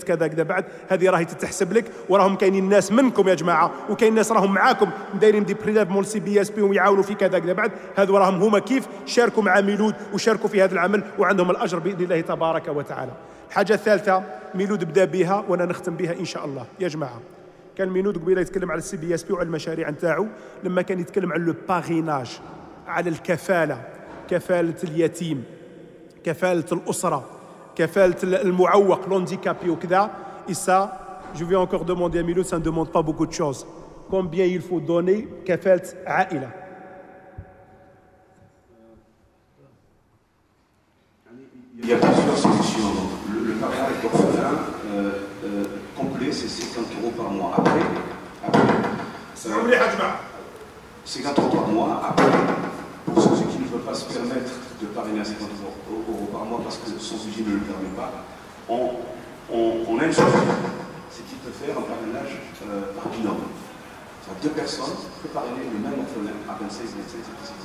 كذا بعد هذه راهي تتحسب لك وراهم كاينين ناس منكم يا جماعه وكاين ناس راهم معاكم دايرين دي بريلاف مول سي بي اس بي ويعاونوا في كذا بعد هذو راهم هما كيف شاركوا مع ميلود وشاركوا في هذا العمل وعندهم الاجر باذن الله تبارك وتعالى. الحاجه الثالثه ميلود بدا بها وانا نختم بها ان شاء الله يا جماعه. كان ميلود قبيله يتكلم على السي بي اس بي وعلى المشاريع نتاعو لما كان يتكلم على لو باغيناج على الكفاله كفاله اليتيم كفاله الاسره كفالة المعوق l'handicapé وكذا. Et ça, je vais encore demander à Milo, ça ne demande pas beaucoup de choses. Combien il faut donner كفالة عائلة. Il y a plusieurs solutions. Le parrainage d'orphelin complet, c'est 50 € par mois. Après 50 € par mois. Après, pour ceux qui ne peuvent pas se permettre de parrainer à 50 € par mois parce que son budget ne le permet pas, on a une solution. C'est qu'il peut faire un parrainage par binôme. C'est-à-dire 2 personnes peuvent parrainer le même orphelin à 26, 27, 27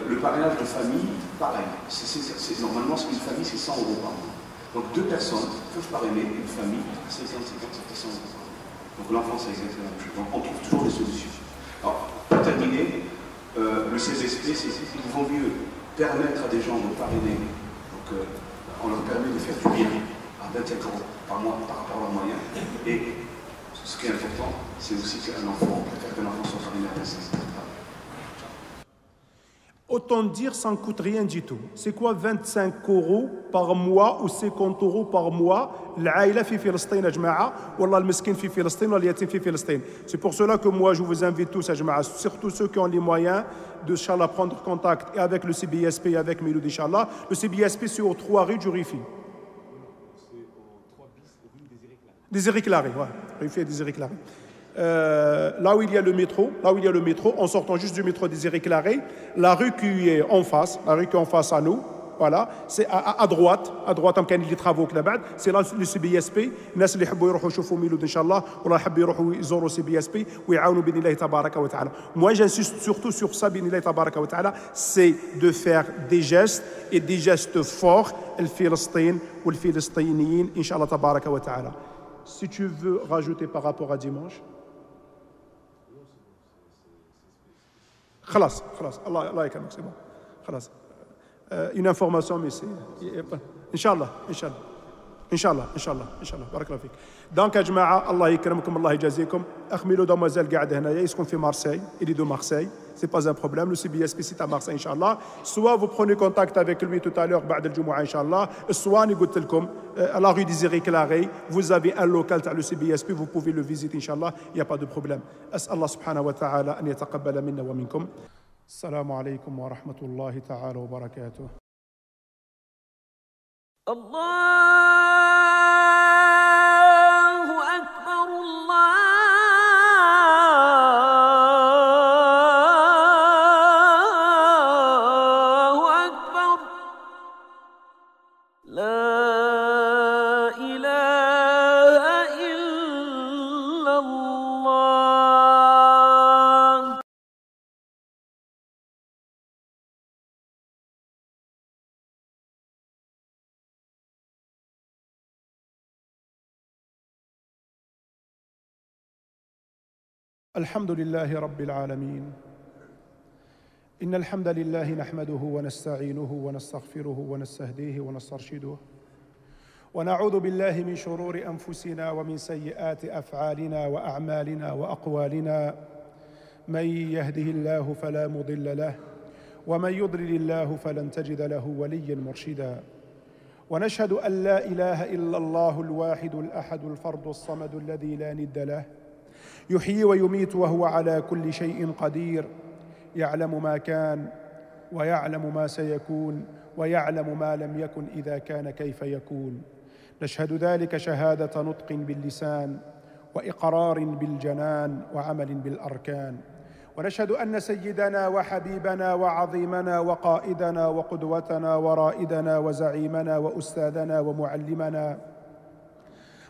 €. Le parrainage de famille, pareil. Normalement, une famille, c'est 100 € par mois. Donc 2 personnes peuvent parrainer une famille à 50, 50, 100 € par mois. Donc l'enfant, c'est exactement la même chose. Donc on trouve toujours des solutions. Alors, pour terminer, le CSSP, il vaut mieux permettre à des gens de parrainer. Donc on leur permet de faire du bien à 25 € par mois par rapport à leurs moyens. Et ce qui est important, c'est aussi qu'un enfant, on préfère qu'un enfant soit parrainé à 25 €. Autant dire, ça ne coûte rien du tout. C'est quoi 25 € par mois ou 50 € par mois العائلة في فلسطين يا جماعة والله المسكين في فلسطين ولا اليتيم في فلسطين. C'est pour cela que moi je vous invite tous يا جماعة surtout ceux qui ont les moyens de Inch'Allah prendre contact avec le CBSP et avec Miloud Inch'Allah. Le CBSP c'est aux 3 rues du Rifi. C'est aux 3 bis rue Désiré Claré, ouais. Rifi et Désiré Claré. Là où il y a le métro, en sortant juste du métro Désiré Claré, la rue qui est en face à nous, voilà, c'est à droite comme كاين اللي travaux كذا بعد, c'est là le CBSP. الناس اللي يحبوا يروحوا يشوفوا ميلود ان شاء الله ولا يحبوا يروحوا يزوروا CBSP ويعاونوا باذن الله تبارك وتعالى. Moi j'insiste surtout sur ça باذن الله تبارك وتعالى, c'est de faire des gestes et des gestes forts الفلسطين والفلسطينيين ان شاء الله تبارك وتعالى. Si tu veux rajouter par rapport à dimanche. خلاص الله يكرمك سي بون خلاص une information mais c'est ان شاء الله بارك الله فيك. دونك يا جماعه الله يكرمكم الله يجازيكم. اخ ميلود مازال قاعد هنايا يسكن في مارسيل, il est de Marseille, c'est pas un problème. Le CBSP c'est à Marseille inchallah. Soit vous prenez contact avec lui tout à l'heure بعد الجمعه inchallah, soit ni قلت لكم à la rue Désiré Claré vous avez un local تاع le CBSP, vous pouvez le visiter inchallah, il y a pas de problème. اسال الله سبحانه وتعالى ان يتقبل منا ومنكم. السلام عليكم ورحمه الله تعالى وبركاته. الحمد لله رب العالمين. إن الحمد لله نحمده ونستعينه ونستغفره ونستهديه ونسترشده ونعوذ بالله من شرور أنفسنا ومن سيئات أفعالنا وأعمالنا وأقوالنا. من يهده الله فلا مضل له ومن يضلل الله فلن تجد له وليا مرشدا. ونشهد أن لا إله إلا الله الواحد الأحد الفرد الصمد الذي لا ند له، يحيي ويميت وهو على كل شيء قدير، يعلم ما كان ويعلم ما سيكون ويعلم ما لم يكن إذا كان كيف يكون. نشهد ذلك شهادة نطق باللسان وإقرار بالجنان وعمل بالأركان. ونشهد أن سيدنا وحبيبنا وعظيمنا وقائدنا وقدوتنا ورائدنا وزعيمنا وأستاذنا ومعلمنا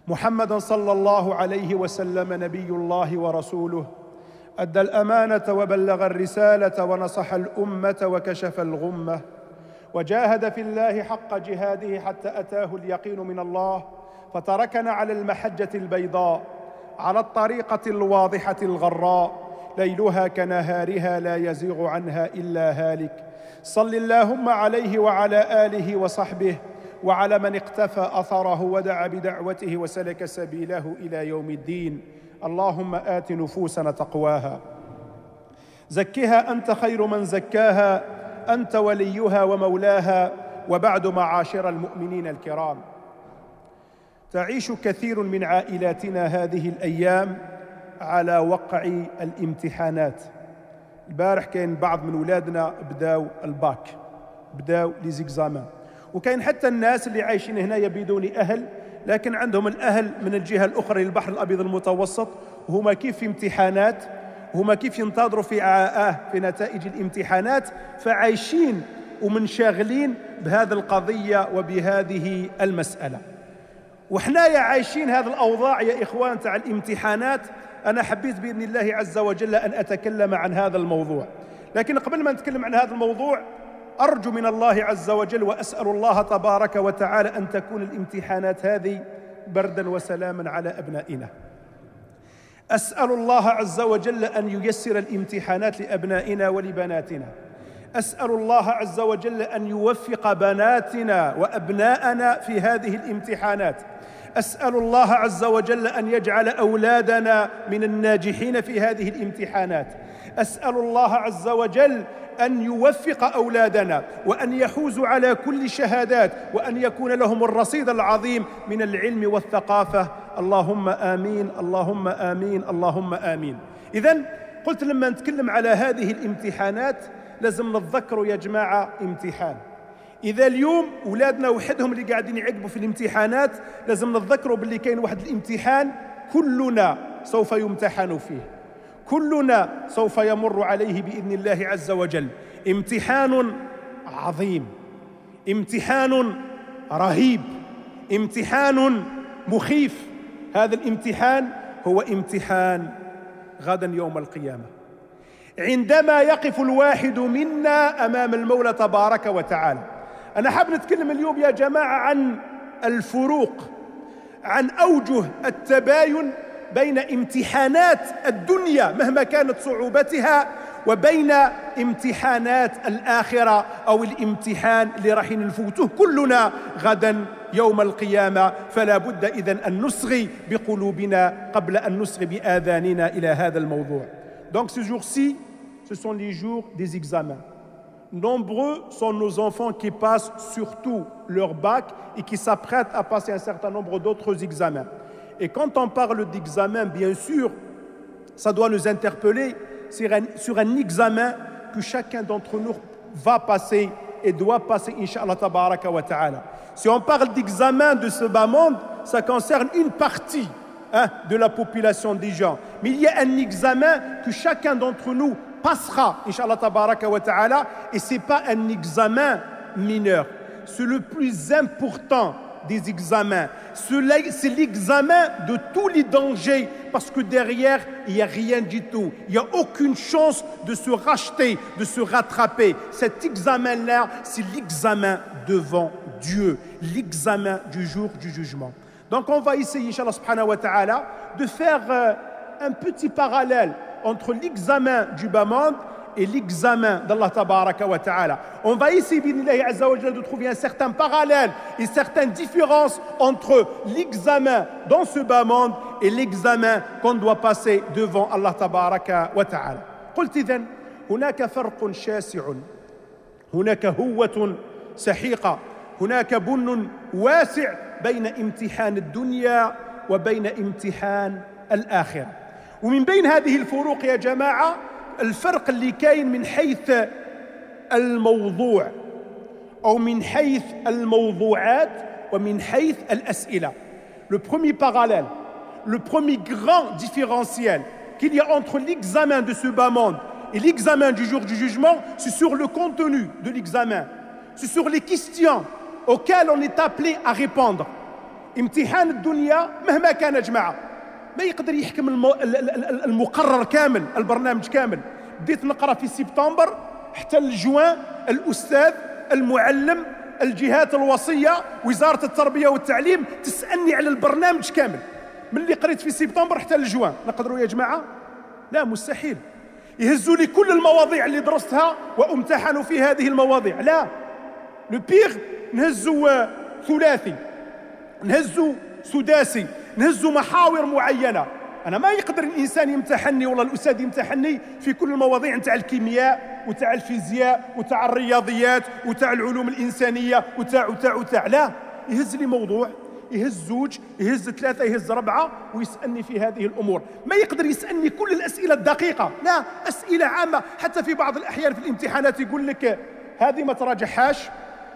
محمدا صلى الله عليه وسلم نبي الله ورسوله، أدى الأمانة وبلغ الرسالة ونصح الأمة وكشف الغمة، وجاهد في الله حق جهاده حتى أتاه اليقين من الله، فتركنا على المحجة البيضاء على الطريقة الواضحة الغراء، ليلها كنهارها لا يزيغ عنها إلا هالك. صل اللهم عليه وعلى آله وصحبه وعلى من اقتفى أثره ودعا بدعوته وسلك سبيله إلى يوم الدين. اللهم آت نفوسنا تقواها، زكها أنت خير من زكاها، أنت وليها ومولاها. وبعد، معاشر المؤمنين الكرام، تعيش كثير من عائلاتنا هذه الأيام على وقع الامتحانات. البارح كاين بعض من ولادنا بداو الباك، بداو لي زيكزامان، وكاين حتى الناس اللي عايشين هنايا بدون أهل، لكن عندهم الأهل من الجهة الأخرى للبحر الأبيض المتوسط، وهما كيف في امتحانات، وهما كيف ينتظروا في نتائج الامتحانات، فعايشين ومنشغلين بهذه القضية وبهذه المسألة. وحنايا عايشين هذه الأوضاع يا إخوان تاع الامتحانات. أنا حبيت بإذن الله عز وجل أن أتكلم عن هذا الموضوع، لكن قبل ما نتكلم عن هذا الموضوع أرجو من الله عز وجل وأسأل الله تبارك وتعالى أن تكون الامتحانات هذه بردا وسلاما على أبنائنا. أسأل الله عز وجل أن ييسر الامتحانات لأبنائنا ولبناتنا. أسأل الله عز وجل أن يوفق بناتنا وأبناءنا في هذه الامتحانات. أسأل الله عز وجل أن يجعل أولادنا من الناجحين في هذه الامتحانات. أسأل الله عز وجل أن يوفق أولادنا وأن يحوزوا على كل شهادات، وأن يكون لهم الرصيد العظيم من العلم والثقافة. اللهم آمين، اللهم آمين، اللهم آمين. إذن قلت لما نتكلم على هذه الامتحانات لازم نتذكروا يا جماعة امتحان. إذا اليوم أولادنا وحدهم اللي قاعدين يعقبوا في الامتحانات، لازم نتذكروا باللي كاين واحد الامتحان كلنا سوف يمتحن فيه، كلنا سوف يمر عليه بإذن الله عز وجل. امتحان عظيم، امتحان رهيب، امتحان مخيف. هذا الامتحان هو امتحان غدا يوم القيامة، عندما يقف الواحد منا أمام المولى تبارك وتعالى. أنا حاب نتكلم اليوم يا جماعة عن الفروق، عن أوجه التباين بين امتحانات الدنيا مهما كانت صعوبتها وبين امتحانات الآخرة أو الامتحان اللي راح نفوته كلنا غدا يوم القيامة. فلا بد إذن أن نصغي بقلوبنا قبل أن نصغي بآذاننا إلى هذا الموضوع. Donc ce jour-ci, ce sont les jours des examens. Nombreux sont nos enfants qui passent surtout leur bac et qui s'apprêtent à passer un certain nombre d'autres examens. Et quand on parle d'examen, bien sûr, ça doit nous interpeller sur un examen que chacun d'entre nous va passer et doit passer, Inch'Allah tabaraka wa ta'ala. Si on parle d'examen de ce bas monde, ça concerne une partie de la population des gens. Mais il y a un examen que chacun d'entre nous passera, Inch'Allah tabaraka wa ta'ala, et ce n'est pas un examen mineur. C'est le plus important des examens. C'est l'examen de tous les dangers, parce que derrière, il n'y a rien du tout. Il n'y a aucune chance de se racheter, de se rattraper. Cet examen-là, c'est l'examen devant Dieu, l'examen du jour du jugement. Donc on va essayer, Inch'Allah subhanahu wa ta'ala, de faire un petit parallèle entre l'examen du bas monde et l'examen d'Allah tabaraka wa ta'ala. On va essayer, bi'idhnillahi azza wa jalla, de trouver un certain parallèle et certaines différences entre l'examen dans ce bas monde et l'examen qu'on doit passer devant Allah tabaraka wa ta'ala. قلت إذن هناك فرق شاسع، هناك هوة سحيقة، هناك بن واسع بين امتحان الدنيا وبين امتحان الآخرة. ومن بين هذه الفروق يا جماعة الفرق اللي كاين من حيث الموضوع أو من حيث الموضوعات ومن حيث الأسئلة. Le premier parallèle, le premier grand différentiel qu'il y a entre l'examen de ce bas monde et l'examen du jour du jugement, c'est sur le contenu de l'examen, c'est sur les questions auxquelles on est appelé à répondre. امتحان الدنيا مهما كان يا جماعة ما يقدر يحكم المقرر كامل، البرنامج كامل. بديت نقرأ في سبتمبر حتى الجوان، الأستاذ، المعلم، الجهات الوصية، وزارة التربية والتعليم تسألني على البرنامج كامل من اللي قريت في سبتمبر حتى الجوان. نقدروا يا جماعة؟ لا، مستحيل. يهزوا لي كل المواضيع اللي درستها وامتحنوا في هذه المواضيع. لا، لو بيغ نهزوا ثلاثي، نهزوا سداسي، نهزوا محاور معينة. أنا ما يقدر الإنسان يمتحني ولا الأستاذ يمتحني في كل المواضيع نتاع الكيمياء وتاع الفيزياء وتاع الرياضيات وتاع العلوم الإنسانية وتاع لا، يهز لي موضوع، يهز زوج، يهز ثلاثة، يهز ربعة ويسألني في هذه الأمور. ما يقدر يسألني كل الأسئلة الدقيقة، لا، أسئلة عامة. حتى في بعض الأحيان في الامتحانات يقول لك هذه ما تراجعهاش،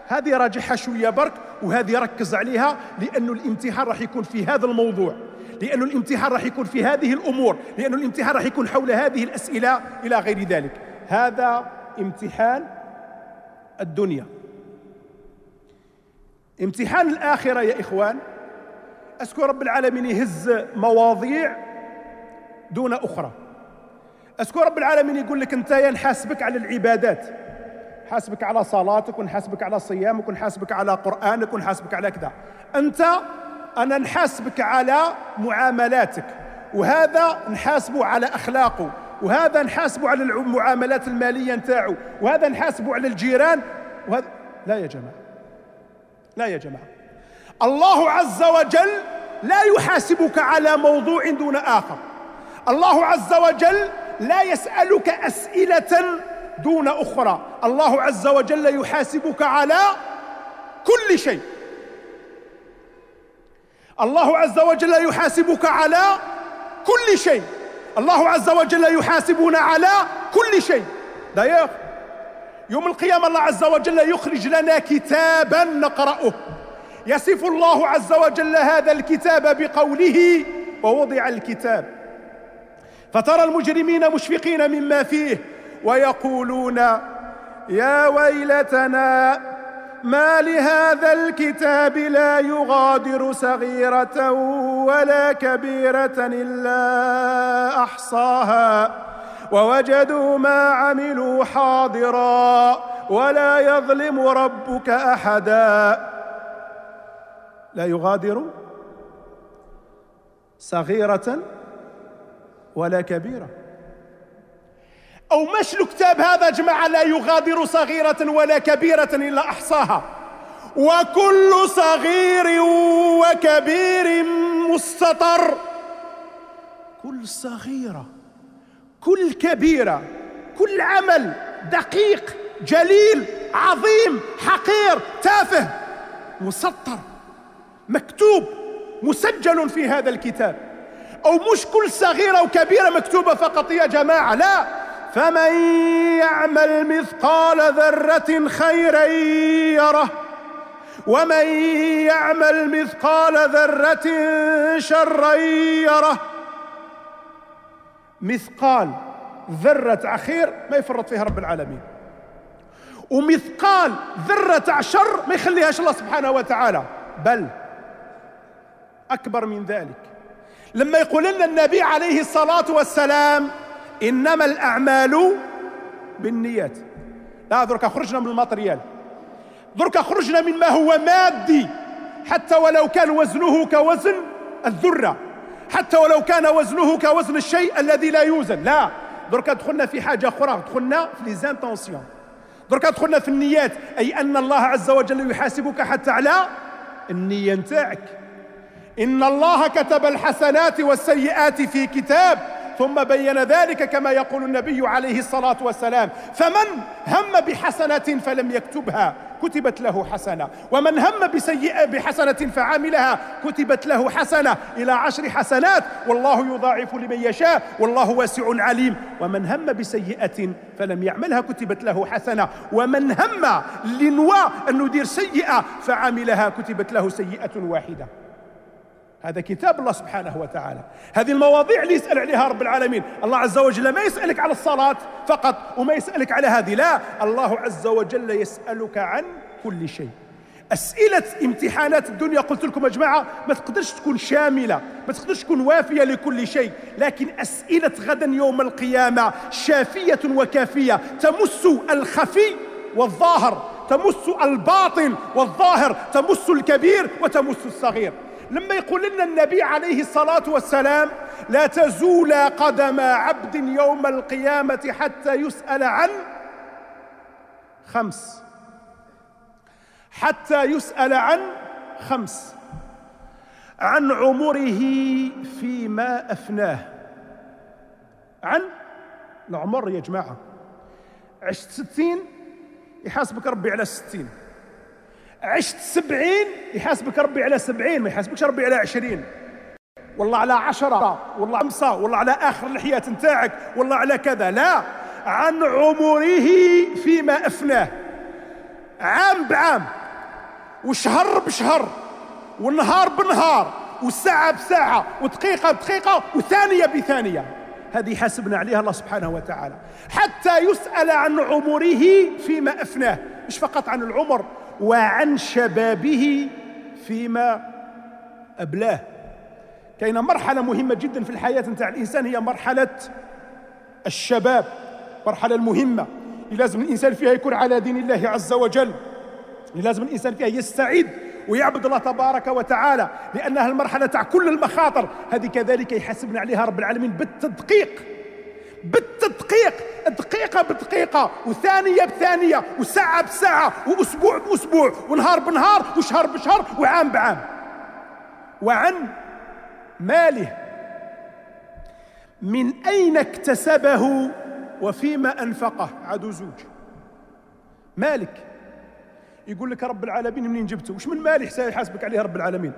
هذه راجعها شوية برك، وهذه ركز عليها لأنه الامتحان راح يكون في هذا الموضوع، لأنه الامتحان راح يكون في هذه الأمور، لأنه الامتحان راح يكون حول هذه الأسئلة إلى غير ذلك. هذا امتحان الدنيا. امتحان الآخرة يا إخوان، أسكو رب العالمين يهز مواضيع دون أخرى. أسكو رب العالمين يقول لك أنت نحاسبك على العبادات، حاسبك على صلاتك ونحاسبك على صيامك ونحاسبك على قرآنك ونحاسبك على كذا. أنا نحاسبك على معاملاتك، وهذا نحاسبه على أخلاقه، وهذا نحاسبه على المعاملات المالية نتاعه، وهذا نحاسبه على الجيران، وهذا لا يا جماعة، لا يا جماعة. الله عز وجل لا يحاسبك على موضوع دون آخر. الله عز وجل لا يسألك أسئلة دون أخرى. الله عز وجل يحاسبك على كل شيء. الله عز وجل يحاسبك على كل شيء. الله عز وجل يحاسبنا على كل شيء. دايوغ يوم القيامة الله عز وجل يخرج لنا كتابا نقرأه، يصف الله عز وجل هذا الكتاب بقوله ووضع الكتاب فترى المجرمين مشفقين مما فيه ويقولون يا ويلتنا ما لهذا الكتاب لا يغادر صغيرة ولا كبيرة إلا أحصاها ووجدوا ما عملوا حاضرا ولا يظلم ربك أحدا. لا يغادر صغيرة ولا كبيرة. أو مش الكتاب هذا جماعة لا يغادر صغيرة ولا كبيرة إلا أحصاها وكل صغير وكبير مستطر. كل صغيرة، كل كبيرة، كل عمل دقيق جليل عظيم حقير تافه مسطر مكتوب مسجل في هذا الكتاب. أو مش كل صغيرة وكبيرة مكتوبة فقط يا جماعة، لا، فمن يعمل مثقال ذرة خيرا يره ومن يعمل مثقال ذرة شرا يره. مثقال ذرة خير ما يفرط فيها رب العالمين، ومثقال ذرة شر ما يخليهاش الله سبحانه وتعالى، بل أكبر من ذلك. لما يقول لنا النبي عليه الصلاة والسلام إنما الأعمال بالنيات، لا درك خرجنا من الماتريال، درك خرجنا مما هو مادي، حتى ولو كان وزنه كوزن الذرة، حتى ولو كان وزنه كوزن الشيء الذي لا يوزن، لا، درك دخلنا في حاجة أخرى، دخلنا في لي زانتونسيون، درك دخلنا في النيات، أي أن الله عز وجل يحاسبك حتى على النية نتاعك. إن الله كتب الحسنات والسيئات في كتاب ثم بين ذلك كما يقول النبي عليه الصلاة والسلام، فمن هم بحسنة فلم يكتبها كتبت له حسنة، ومن هم بحسنة فعملها كتبت له حسنة إلى 10 حسنات، والله يضاعف لمن يشاء والله واسع عليم. ومن هم بسيئة فلم يعملها كتبت له حسنة، ومن هم لنوى أن يدير سيئة فعملها كتبت له سيئة واحدة. هذا كتاب الله سبحانه وتعالى. هذه المواضيع اللي يسأل عليها رب العالمين. الله عز وجل ما يسألك على الصلاة فقط وما يسألك على هذه، لا، الله عز وجل يسألك عن كل شيء. أسئلة امتحانات الدنيا قلت لكم يا جماعة ما تقدرش تكون شاملة، ما تقدرش تكون وافية لكل شيء، لكن أسئلة غدا يوم القيامة شافية وكافية، تمس الخفي والظاهر، تمس الباطن والظاهر، تمس الكبير وتمس الصغير. لما يقول لنا النبي عليه الصلاة والسلام لا تزول قدم عبد يوم القيامة حتى يسأل عن 5، حتى يسأل عن 5، عن عمره فيما أفناه. عن العمر يا جماعة، عشت 60 يحاسبك ربي على 60، عشت 70 يحاسبك ربي على 70، ما يحاسبكش ربي على 20، والله على 10، والله 5، والله على آخر الحياة نتاعك، والله على كذا. لا، عن عمره فيما أفناه، عام بعام، وشهر بشهر، والنهار بنهار، والساعة بساعة، ودقيقة بدقيقة، وثانية بثانية. هذه يحاسبنا عليها الله سبحانه وتعالى. حتى يسأل عن عمره فيما أفناه، مش فقط عن العمر، وعن شبابه فيما أبلاه. كاينة مرحلة مهمة جدا في الحياة نتاع الإنسان، هي مرحلة الشباب، مرحلة المهمة اللي لازم الإنسان فيها يكون على دين الله عز وجل، اللي لازم الإنسان فيها يستعد ويعبد الله تبارك وتعالى، لأنها المرحلة تاع كل المخاطر. هذه كذلك يحاسبنا عليها رب العالمين بالتدقيق، بالتدقيق، دقيقة بدقيقة، وثانية بثانية، وساعة بساعة، وأسبوع بأسبوع، ونهار بنهار، وشهر بشهر، وعام بعام. وعن ماله، من أين اكتسبه وفيما أنفقه. عدو زوج، مالك يقول لك رب العالمين منين جبته؟ وش من مالي يحاسبك عليها رب العالمين؟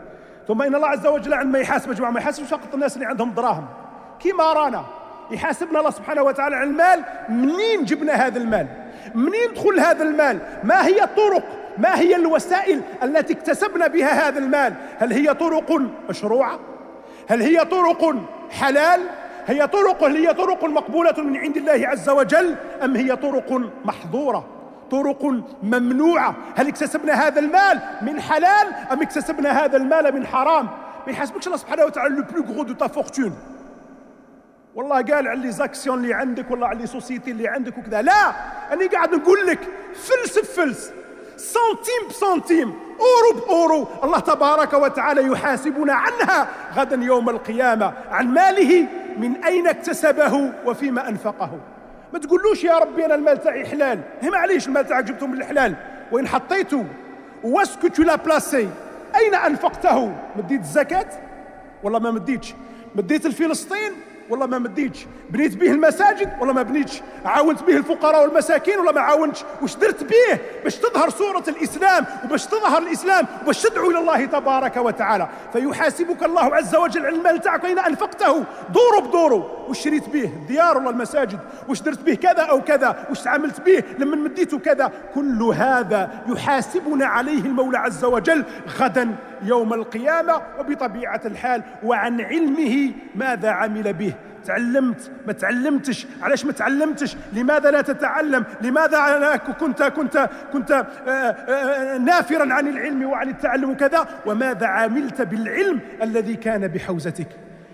ثم إن الله عز وجل عندما يحاسب يا جماعة ما يحاسبش فقط الناس اللي عندهم دراهم كيما رانا، يحاسبنا الله سبحانه وتعالى على المال. منين جبنا هذا المال؟ منين دخل هذا المال؟ ما هي الطرق، ما هي الوسائل التي اكتسبنا بها هذا المال؟ هل هي طرق مشروعة؟ هل هي طرق حلال؟ هل هي طرق مقبولة من عند الله عز وجل؟ أم هي طرق محظورة، طرق ممنوعة؟ هل اكتسبنا هذا المال من حلال أم اكتسبنا هذا المال من حرام؟ ما يحاسبكش الله سبحانه وتعالى لو بلو غرو دو تا فورتون، والله قال على لي زاكسيون اللي عندك، والله على لي سوسيتي اللي عندك وكذا. لا، أنا قاعد نقول لك فلس بفلس، سنتيم بسنتيم، أورو بأورو، الله تبارك وتعالى يحاسبنا عنها غدا يوم القيامة، عن ماله من أين اكتسبه وفيما أنفقه. ما تقولوش يا ربي أنا المال تاعي حلال، معليش المال تاعك جبته من الحلال، وإن حطيته واسكو تو لا بلاسي، أين أنفقته؟ مديت الزكاة والله ما مديتش؟ مديت الفلسطين والله ما مديتش؟ بنيت به المساجد والله ما بنيتش؟ عاونت به الفقراء والمساكين والله ما عاونتش؟ وش درت به باش تظهر صورة الإسلام وباش تظهر الإسلام وباش تدعو إلى الله تبارك وتعالى؟ فيحاسبك الله عز وجل على المال تاعك أين أنفقته، دورو بدورو، وش شريت به الديار ولا المساجد، وش درت به كذا أو كذا، وش عملت به لما مديته كذا. كل هذا يحاسبنا عليه المولى عز وجل غدا يوم القيامة، وبطبيعة الحال وعن علمه ماذا عمل به. تعلمت ما تعلمتش؟ علاش ما تعلمتش؟ لماذا لا تتعلم؟ لماذا كنت نافرا عن العلم وعن التعلم وكذا؟ وماذا عملت بالعلم الذي كان بحوزتك؟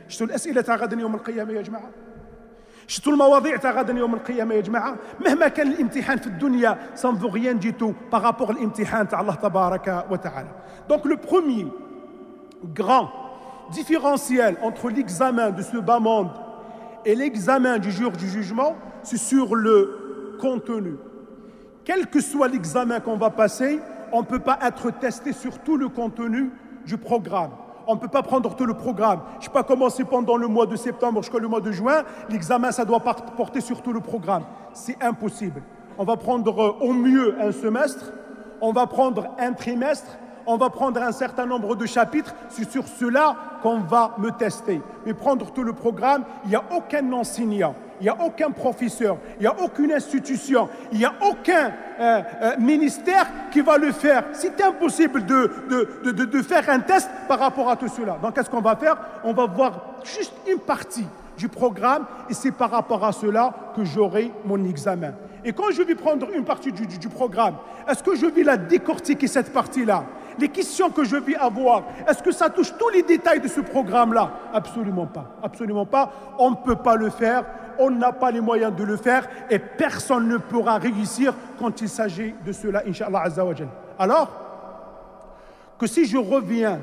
شتوا الأسئلة تاع غدا يوم القيامة يا جماعة؟ شتوا المواضيع تاع غدا يوم القيامة يا جماعة؟ مهما كان الامتحان في الدنيا ça ne vaut rien du tout par rapport à الامتحان تاع الله تبارك وتعالى. Donc le premier grand différentiel entre l'examen de ce bas monde et l'examen du jour du jugement, c'est sur le contenu. Quel que soit l'examen qu'on va passer, on ne peut pas être testé sur tout le contenu du programme. On ne peut pas prendre tout le programme. Je ne sais pas comment c'est pendant le mois de septembre jusqu'au mois de juin. L'examen, ça doit porter sur tout le programme. C'est impossible. On va prendre au mieux un semestre, on va prendre un trimestre, on va prendre un certain nombre de chapitres, c'est sur cela qu'on va me tester. Mais prendre tout le programme, il n'y a aucun enseignant, il n'y a aucun professeur, il n'y a aucune institution, il n'y a aucun ministère qui va le faire. C'est impossible de faire un test par rapport à tout cela. Donc qu'est-ce qu'on va faire? On va voir juste une partie du programme et c'est par rapport à cela que j'aurai mon examen. Et quand je vais prendre une partie du programme, est-ce que je vais la décortiquer cette partie-là? Les questions que je vais avoir, est-ce que ça touche tous les détails de ce programme-là? Absolument pas. Absolument pas. On ne peut pas le faire. On n'a pas les moyens de le faire. Et personne ne pourra réussir quand il s'agit de cela, Inch'Allah Azza wa Jal. Alors, que si je reviens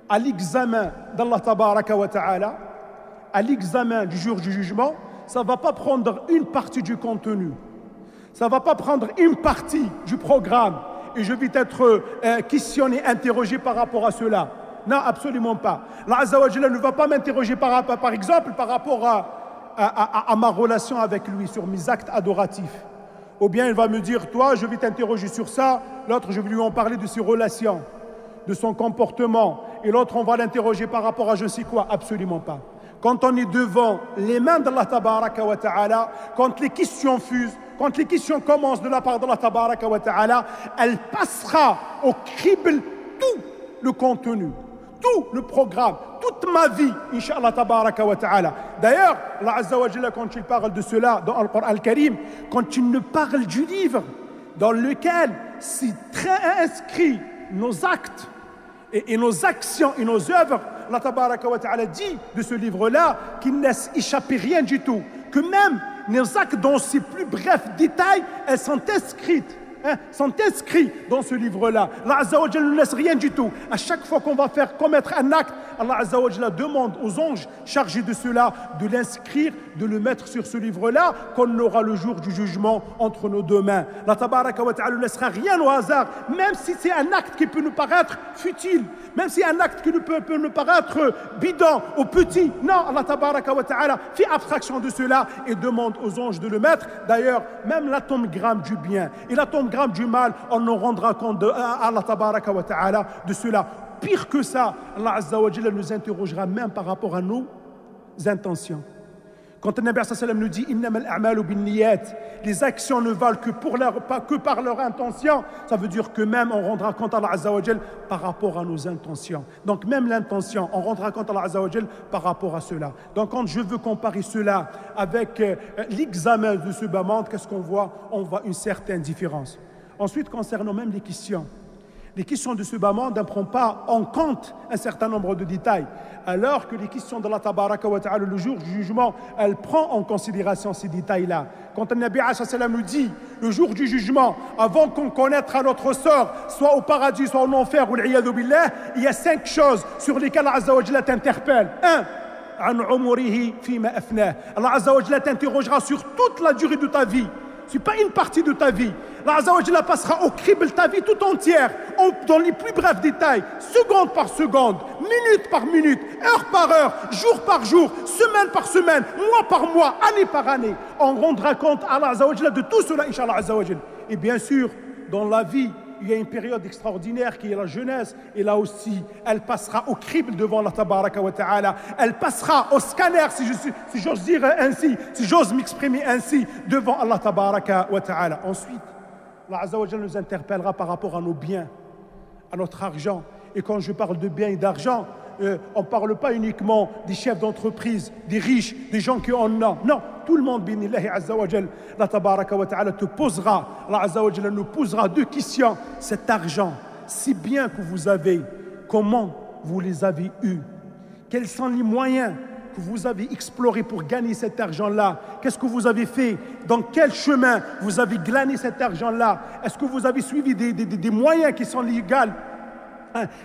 à l'examen d'Allah Tabaraka wa Ta'ala, à l'examen du jour du jugement, ça ne va pas prendre une partie du contenu. Ça ne va pas prendre une partie du programme. Et je vais être questionné, interrogé par rapport à cela. Non, absolument pas. Allah Azza wa Jalla ne va pas m'interroger par exemple par rapport à ma relation avec lui, sur mes actes adoratifs. Ou bien il va me dire, toi, je vais t'interroger sur ça, l'autre, je vais lui en parler de ses relations, de son comportement, et l'autre, on va l'interroger par rapport à je sais quoi. Absolument pas. Quand on est devant les mains d'Allah Tabaraka wa Ta'ala, quand les questions fusent, quand les questions commencent de la part d'Allah Tabaraka wa Ta'ala, elle passera au crible tout le contenu, tout le programme, toute ma vie, Inch'Allah Tabaraka wa Ta'ala. D'ailleurs, Allah Azza wa Jalla, quand il parle de cela dans le Coran al-Karim, quand il nous parle du livre dans lequel c'est très inscrit nos actes et nos actions et nos œuvres, Allah Tabaraka wa Ta'ala dit de ce livre-là qu'il ne laisse échapper rien du tout, que même nos actes dans ses plus brefs détails, elles sont inscrites, sont inscrits dans ce livre-là. Allah Azza wa Jalla ne laisse rien du tout. À chaque fois qu'on va faire commettre un acte, Allah Azza wa Jalla demande aux anges chargés de cela de l'inscrire, de le mettre sur ce livre-là, qu'on aura le jour du jugement entre nos deux mains. Allah Tabaraka wa Ta'ala ne laissera rien au hasard, même si c'est un acte qui peut nous paraître futile, même si c'est un acte qui peut nous paraître bidon ou petit. Non, Allah Tabaraka wa Ta'ala fait abstraction de cela et demande aux anges de le mettre. D'ailleurs, même l'atome gramme du bien et l'atome gramme du mal, on en rendra compte à Allah Tabaraka wa Ta'ala de cela. Pire que ça, Allah Azza wa Jalla nous interrogera même par rapport à nos intentions. Quand le Nabi sallallahu alayhi wa sallam nous dit innamal a'malu binniyat, les actions ne valent que par leur intention, ça veut dire que même on rendra compte à Allah Azza wa Jalla par rapport à nos intentions. Donc même l'intention, on rendra compte à Allah Azza wa Jalla par rapport à cela. Donc quand je veux comparer cela avec l'examen de ce bas monde, qu'est-ce qu'on voit? On voit une certaine différence. Ensuite, concernant même les questions de ce bas monde ne prennent pas en compte un certain nombre de détails, alors que les questions d'Allah Tabaraka wa Ta'ala le jour du jugement, elle prend en considération ces détails-là. Quand le Nabi sallallahu alayhi wa sallam nous dit, le jour du jugement, avant qu'on connaisse notre sort, soit au paradis, soit en enfer, ou l'iyadhu billah, il y a 5 choses sur lesquelles Allah Azza wa Jalla t'interpelle. 1. Allah Azza wa Jalla t'interrogera sur toute la durée de ta vie. Ce n'est pas une partie de ta vie. Allah Azza wa Jalla passera au crible ta vie tout entière, dans les plus brefs détails, seconde par seconde, minute par minute, heure par heure, jour par jour, semaine par semaine, mois par mois, année par année. On rendra compte à Allah Azza wa Jalla de tout cela, Inch'Allah Azza wa Jalla. Et bien sûr, dans la vie, il y a une période extraordinaire qui est la jeunesse, et là aussi, elle passera au crible devant Allah Tabaraka wa Ta'ala. Elle passera au scanner, si j'ose dire ainsi, si j'ose m'exprimer ainsi, devant Allah Tabaraka wa Ta'ala. Ensuite, Allah Azza wa Jalla nous interpellera par rapport à nos biens, à notre argent. Et quand je parle de biens et d'argent, on ne parle pas uniquement des chefs d'entreprise, des riches, des gens qui en ont. Non, tout le monde, binillahi azza wa jal, Allah tabaraka wa ta'ala te posera, Allah azza wa jal nous posera 2 questions. Cet argent, si bien que vous avez, comment vous les avez eus? Quels sont les moyens que vous avez explorés pour gagner cet argent-là? Qu'est-ce que vous avez fait? Dans quel chemin vous avez glané cet argent-là? Est-ce que vous avez suivi des moyens qui sont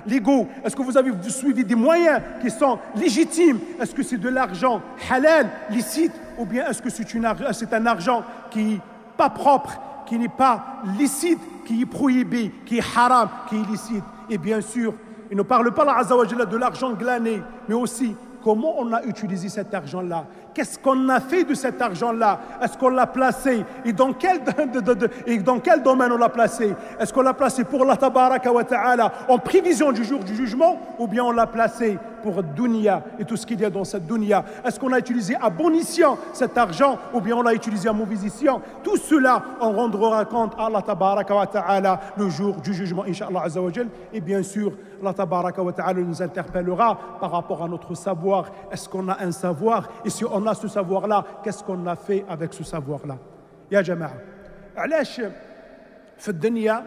légaux? Est-ce que vous avez suivi des moyens qui sont légitimes? Est-ce que c'est de l'argent halal, licite, ou bien est-ce que c'est un argent qui n'est pas propre, qui n'est pas licite, qui est prohibé, qui est haram, qui est illicite? Et bien sûr, il ne parle pas, Allah Azza wa Jalla, de l'argent glané, mais aussi comment on a utilisé cet argent-là. Qu'est-ce qu'on a fait de cet argent-là? Est-ce qu'on l'a placé? Et dans quel domaine on l'a placé? Est-ce qu'on l'a placé pour Allah tabaraka wa ta'ala en prévision du jour du jugement? Ou bien on l'a placé pour dunya et tout ce qu'il y a dans cette dunya? Est-ce qu'on a utilisé à bon escient cet argent? Ou bien on l'a utilisé à mauvais escient? Tout cela, on rendra compte à Allah tabaraka wa ta'ala le jour du jugement, Inch'Allah Azza wa Jal. Et bien sûr, Allah tabaraka wa ta'ala nous interpellera par rapport à notre savoir. Est-ce qu'on a un savoir? Et si on a ce savoir-là, qu'est-ce qu'on a fait avec ce savoir-là? يا جماعة علاش في الدنيا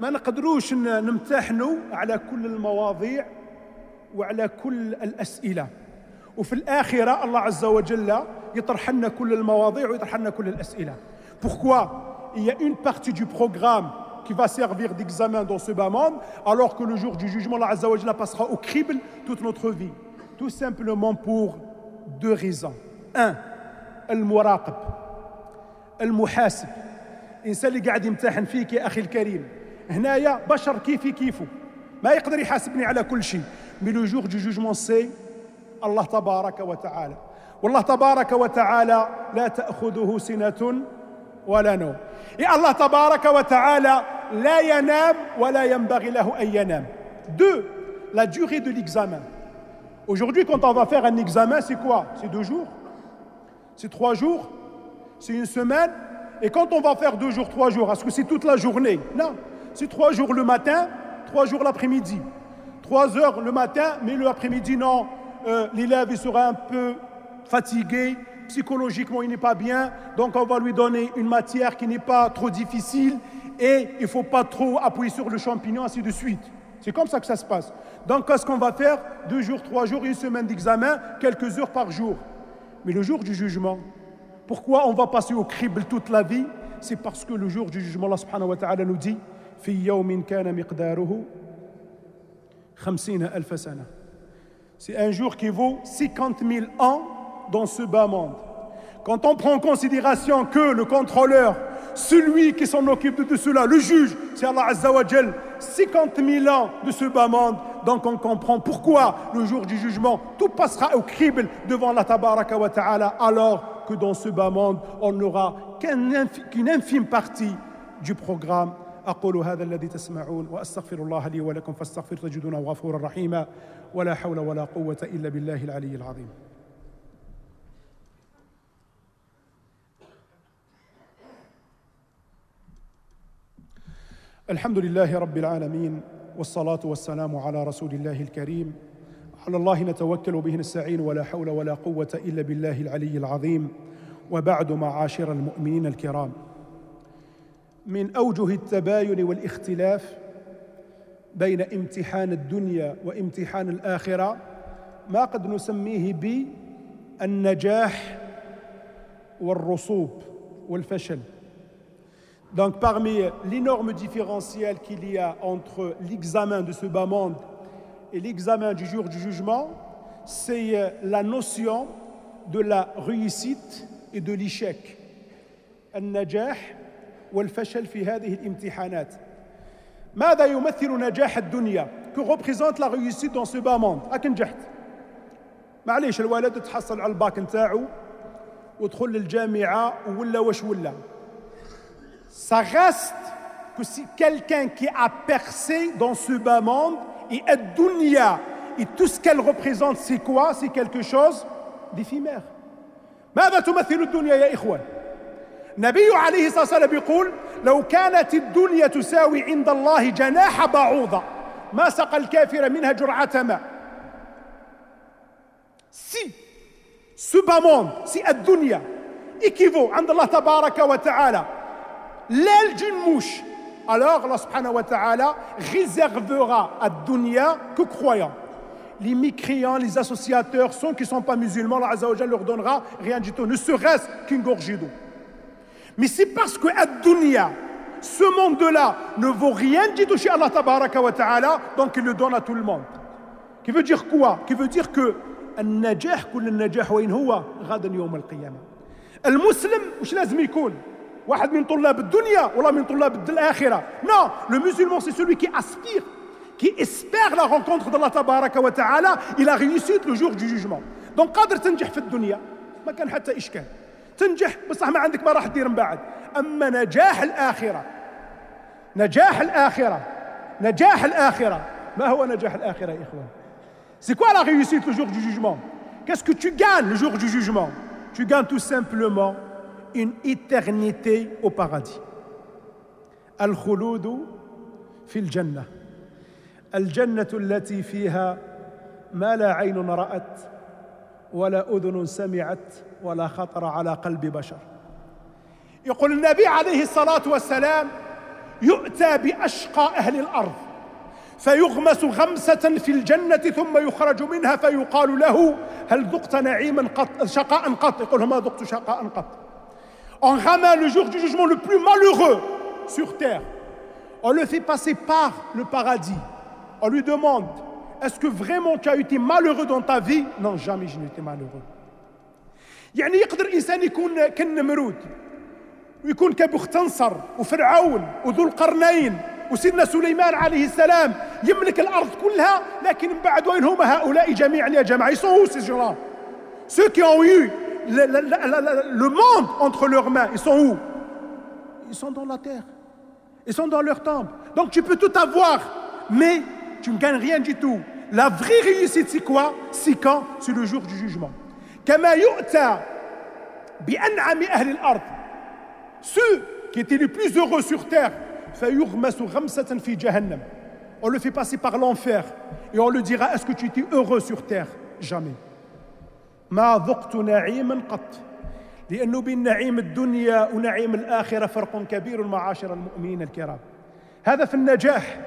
ما نقدروش نمتحنوا على كل المواضيع وعلى كل الأسئلة، وفي الآخرة الله عز وجل يطرح لنا كل المواضيع ويطرح لنا كل الأسئلة. Pourquoi? Il y a une partie du programme qui va servir d'examen dans ce bas monde, alors que le jour du jugement, Allah Azza wa Jalla passera au crible toute notre vie. Tout simplement pour deux raisons. Un, المراقب المحاسب، الإنسان اللي قاعد يمتحن فيك يا أخي الكريم. هنايا بشر كيفي كيفه، ما يقدر يحاسبني على كل شيء. Mais le jour du jugement, c'est Allah tabaraka wa ta'ala. والله تبارك وتعالى لا تأخذه سنة ولا نوم. Et Allah tabaraka wa ta'ala لا ينام ولا ينبغي له أن ينام. Deux, la durée de l'examen. Aujourd'hui, quand on va faire un examen, c'est quoi? C'est 2 jours? C'est 3 jours? C'est une semaine? Et quand on va faire 2 jours, 3 jours, est-ce que c'est toute la journée? Non, c'est 3 jours le matin, 3 jours l'après-midi. 3 heures le matin, mais l'après-midi, non. L'élève, il sera un peu fatigué, psychologiquement, il n'est pas bien. Donc, on va lui donner une matière qui n'est pas trop difficile et il ne faut pas trop appuyer sur le champignon, ainsi de suite. C'est comme ça que ça se passe. Donc, qu'est-ce qu'on va faire? 2 jours, 3 jours, une semaine d'examen, quelques heures par jour. Mais le jour du jugement, pourquoi on va passer au crible toute la vie? C'est parce que le jour du jugement, Allah subhanahu wa ta'ala nous dit « Fi yawmin kana miqdaruhu 50,000 sana ». C'est un jour qui vaut 50 000 ans dans ce bas monde. Quand on prend en considération que le contrôleur, celui qui s'en occupe de cela, le juge, c'est Allah Azza wa Jal, 50 000 ans de ce bas monde, donc on comprend pourquoi le jour du jugement, tout passera au crible devant Allah Tabaraka wa Ta'ala, alors que dans ce bas monde, on n'aura qu'une infime partie du programme. أقول هذا الذي تسمعون وأستغفر الله لي ولكم فاستغفر تجدونه غفورا رحيما ولا حول ولا قوة إلا بالله العلي العظيم. الحمد لله رب العالمين والصلاة والسلام على رسول الله الكريم. على الله نتوكل وبه نستعين ولا حول ولا قوة إلا بالله العلي العظيم. وبعد معاشر المؤمنين الكرام، من أوجه التباين والاختلاف بين امتحان الدنيا وامتحان الآخرة ما قد نسميه بالنجاح والرسوب والفشل. Donc parmi l'énorme différentiel qu'il y a entre l'examen de ce bas monde et l'examen du jour du jugement, c'est la notion de la réussite et de l'échec. النجاح والفشل في هذه الامتحانات. ماذا يمثل نجاح الدنيا؟ Que représente la réussite dans ce bas monde؟ راك نجحت. معليش الولد تحصل على الباك نتاعو ودخل للجامعة ولا واش ولا. Ça reste que si quelqu'un qui a percé dans ce bas monde et ad-dunya et tout ce qu'elle représente, c'est quoi? C'est quelque chose d'éphémère. ماذا تمثل الدنيا يا إخوان؟ النبي عليه الصلاة والسلام يقول لو كانت الدنيا تساوي عند الله جناح بعوضة ما سقى الكافر منها جرعة ماء. Si ce bas monde, si ad-dunya équivaut عند الله تبارك وتعالى l'aile d'une mouche, alors Allah subhanahu wa ta'ala réservera à dunya que croyants. Les mécréants, les associateurs, ceux qui ne sont pas musulmans, Allah Azza wa Jalla leur donnera rien du tout, ne serait-ce qu'une gorgée d'eau. Mais c'est parce que ad-dunya, ce monde-là, ne vaut rien du tout chez Allah tabaraka wa ta'ala, donc il le donne à tout le monde. Qui veut dire quoi? Qui veut dire que النجاح كل النجاح وين هو غدا يوم القيامة. المسلم وش لازم يكون؟ واحد من طلاب الدنيا ولا من طلاب الآخرة. Non, le musulman c'est celui qui aspire, qui espère la rencontre d'Allah tabaraka wa ta'ala et la réussite le jour du jugement. Donc قادر تنجح في الدنيا ما كان حتى إشكال. تنجح بصح ما عندك ما راح تدير من بعد. أما نجاح الآخرة ما هو نجاح الآخرة يا إخوان؟ C'est quoi la réussite le jour du jugement? Qu'est-ce que tu gagnes le jour du jugement? Tu gagnes tout simplement une éternité au paradis. الخلود في الجنة الجنة التي فيها ما لا عين رأت ولا أذن سمعت ولا خطر على قلب بشر. يقول النبي عليه الصلاة والسلام يؤتى بأشقى أهل الأرض فيغمس غمسة في الجنة ثم يخرج منها فيقال له هل ذقت نعيما قط شقاء قط؟ يقول ما ذقت شقاء قط. On ramène le jour du jugement le plus malheureux sur terre. On le fait passer par le paradis. On lui demande, est-ce que vraiment tu as été malheureux dans ta vie? Non, jamais je n'ai été malheureux. يعني يقدر الإنسان يكون كالنمرود ويكون كبختنصر وفرعون وذو القرنين وسيدنا سليمان عليه السلام يملك الأرض كلها، لكن من بعد وين هم هؤلاء جميعا يا جماعة؟ Ils sont où ces gens-là? Ceux qui ont eu le monde entre leurs mains, ils sont où? Ils sont dans la terre. Ils sont dans leur temple. Donc tu peux tout avoir, mais tu ne gagnes rien du tout. La vraie réussite, c'est quoi? C'est quand? C'est le jour du jugement. كما يؤتى بأنعم أهل الأرض. Ceux qui étaient les plus heureux sur terre, فيغمس غمسة في جهنم. On le fait passer par l'enfer et on le dira, est-ce que tu étais heureux sur terre? Jamais. ما ذقت نعيما قط. لأنه بين نعيم الدنيا ونعيم الآخرة فرق كبير معاشر المؤمنين الكرام. هذا في النجاح.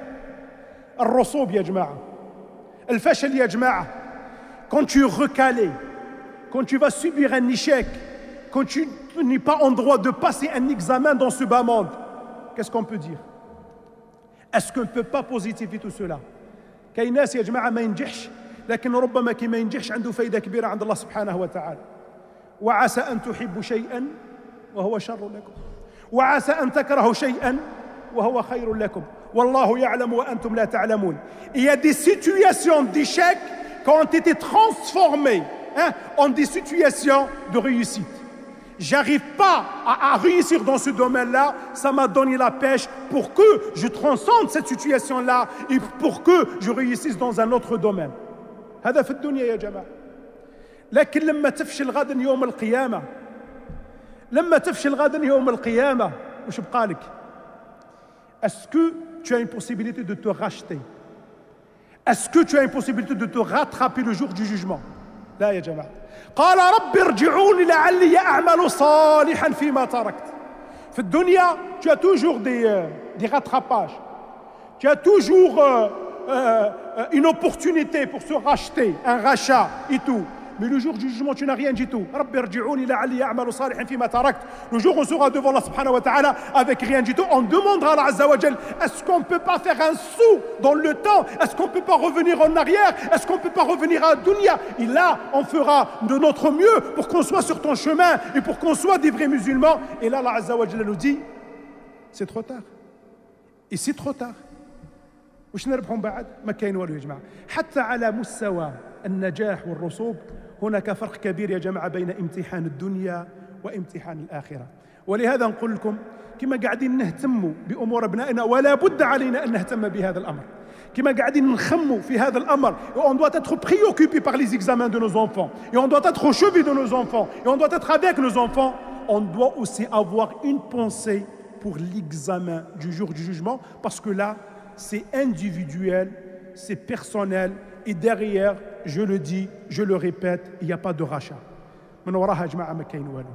الرسوب يا جماعة، الفشل يا جماعة. Quand tu es recalé, quand tu vas subir un échec, quand tu n'es pas en droit de passer un examen dans ce bas monde, qu'est-ce qu'on peut dire? Est-ce qu'on ne peut pas positiver tout cela? كاين ناس يا جماعة ما ينجحش، لكن ربما كي ما ينجحش عنده فايدة كبيرة عند الله سبحانه وتعالى. وعسى أن تحبوا شيئا وهو شر لكم وعسى أن تكرهوا شيئا وهو خير لكم والله يعلم وأنتم لا تعلمون. Il y a des situations d'échec qui ont été transformées en des situations de réussite. J'arrive pas à réussir dans ce domaine-là, ça m'a donné la pêche pour que je transcende cette situation-là et pour que je réussisse dans un autre domaine. هذا في الدنيا يا جماعة. لكن لما تفشل غدا يوم القيامة وش بقى لك؟ Est-ce que tu as une possibilité de te racheter? Est-ce que tu as une possibilité de te rattraper le jour du jugement? لا يا جماعة. قال رب ارجعوني لعلي أعمل صالحا فيما تركت. في الدنيا tu as toujours des rattrapages. Tu as toujours une opportunité pour se racheter, un rachat et tout. Mais le jour du jugement, tu n'as rien du tout. Le jour où on sera devant Allah subhanahu wa ta'ala avec rien du tout, on demandera à Allah azza wa jal, est-ce qu'on ne peut pas faire un saut dans le temps? Est-ce qu'on ne peut pas revenir en arrière? Est-ce qu'on ne peut pas revenir à la dunya? Et là, on fera de notre mieux pour qu'on soit sur ton chemin et pour qu'on soit des vrais musulmans. Et là, Allah azza wa jal nous dit, c'est trop tard. Et c'est trop tard. وش نربحون بعد؟ ما كاين والو يا جماعة. حتى على مستوى النجاح والرسوب هناك فرق كبير يا جماعة بين امتحان الدنيا وامتحان الآخرة. ولهذا نقول لكم كما قاعدين نهتموا بأمور أبنائنا ولا بد علينا أن نهتم بهذا الأمر. كما قاعدين نخموا في هذا الأمر. On doit être préoccupé par les examens de nos enfants. Et on doit être au chevet de nos enfants. Et on doit être avec nos enfants. On doit aussi avoir une pensée pour l'examen du jour du jugement, parce que là, c'est individuel, c'est personnel, et derrière, je le dis, je le répète, il n'y a pas de rachat. من وراها جماعة ما كاين والو.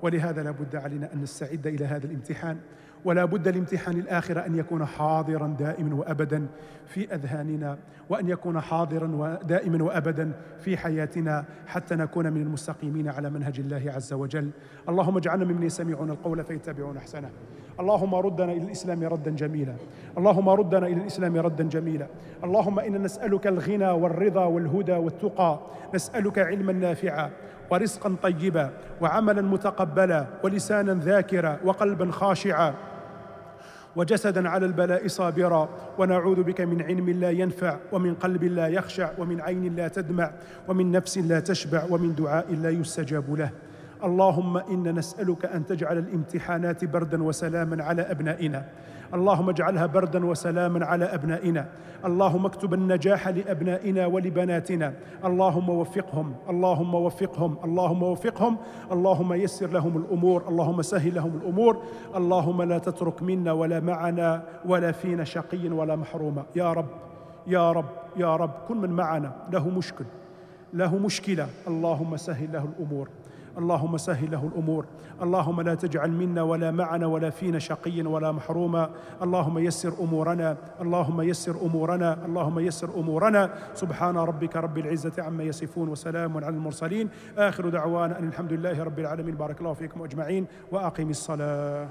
ولهذا لا بد علينا أن نستعد إلى هذا الامتحان، ولا بد الامتحان الآخرة أن يكون حاضرا دائما وأبدا في أذهاننا، وأن يكون حاضرا دائما وأبدا في حياتنا، حتى نكون من المستقيمين على منهج الله عز وجل. اللهم اجعلنا ممن يستمعون القول فيتبعون أحسنه. اللهم ردنا إلى الإسلام ردا جميلا. اللهم ردنا إلى الإسلام ردا جميلا. اللهم إنا نسألك الغنى والرضا والهدى والتقى. نسألك علما نافعا ورزقا طيبا وعملا متقبلا ولسانا ذاكرا وقلبا خاشعا وجسدا على البلاء صابرا، ونعوذ بك من علم لا ينفع، ومن قلب لا يخشع، ومن عين لا تدمع، ومن نفس لا تشبع، ومن دعاء لا يستجاب له. اللهم إنا نسألك أن تجعل الامتحانات بردا وسلاما على أبنائنا، اللهم اجعلها بردا وسلاما على أبنائنا، اللهم اكتب النجاح لأبنائنا ولبناتنا، اللهم وفقهم، اللهم وفقهم، اللهم وفقهم، اللهم يسر لهم الأمور، اللهم سهل لهم الأمور، اللهم لا تترك منا ولا معنا ولا فينا شقي ولا محروما. يا رب يا رب يا رب، كن من معنا له مشكلة، اللهم سهل له الأمور، اللهم سهل له الأمور، اللهم لا تجعل منا ولا معنا ولا فينا شقيا ولا محروما، اللهم يسر أمورنا، اللهم يسر أمورنا، اللهم يسر أمورنا. سبحان ربك رب العزة عما يصفون، وسلام على المرسلين، آخر دعوانا أن الحمد لله رب العالمين. بارك الله فيكم أجمعين، وأقم الصلاة.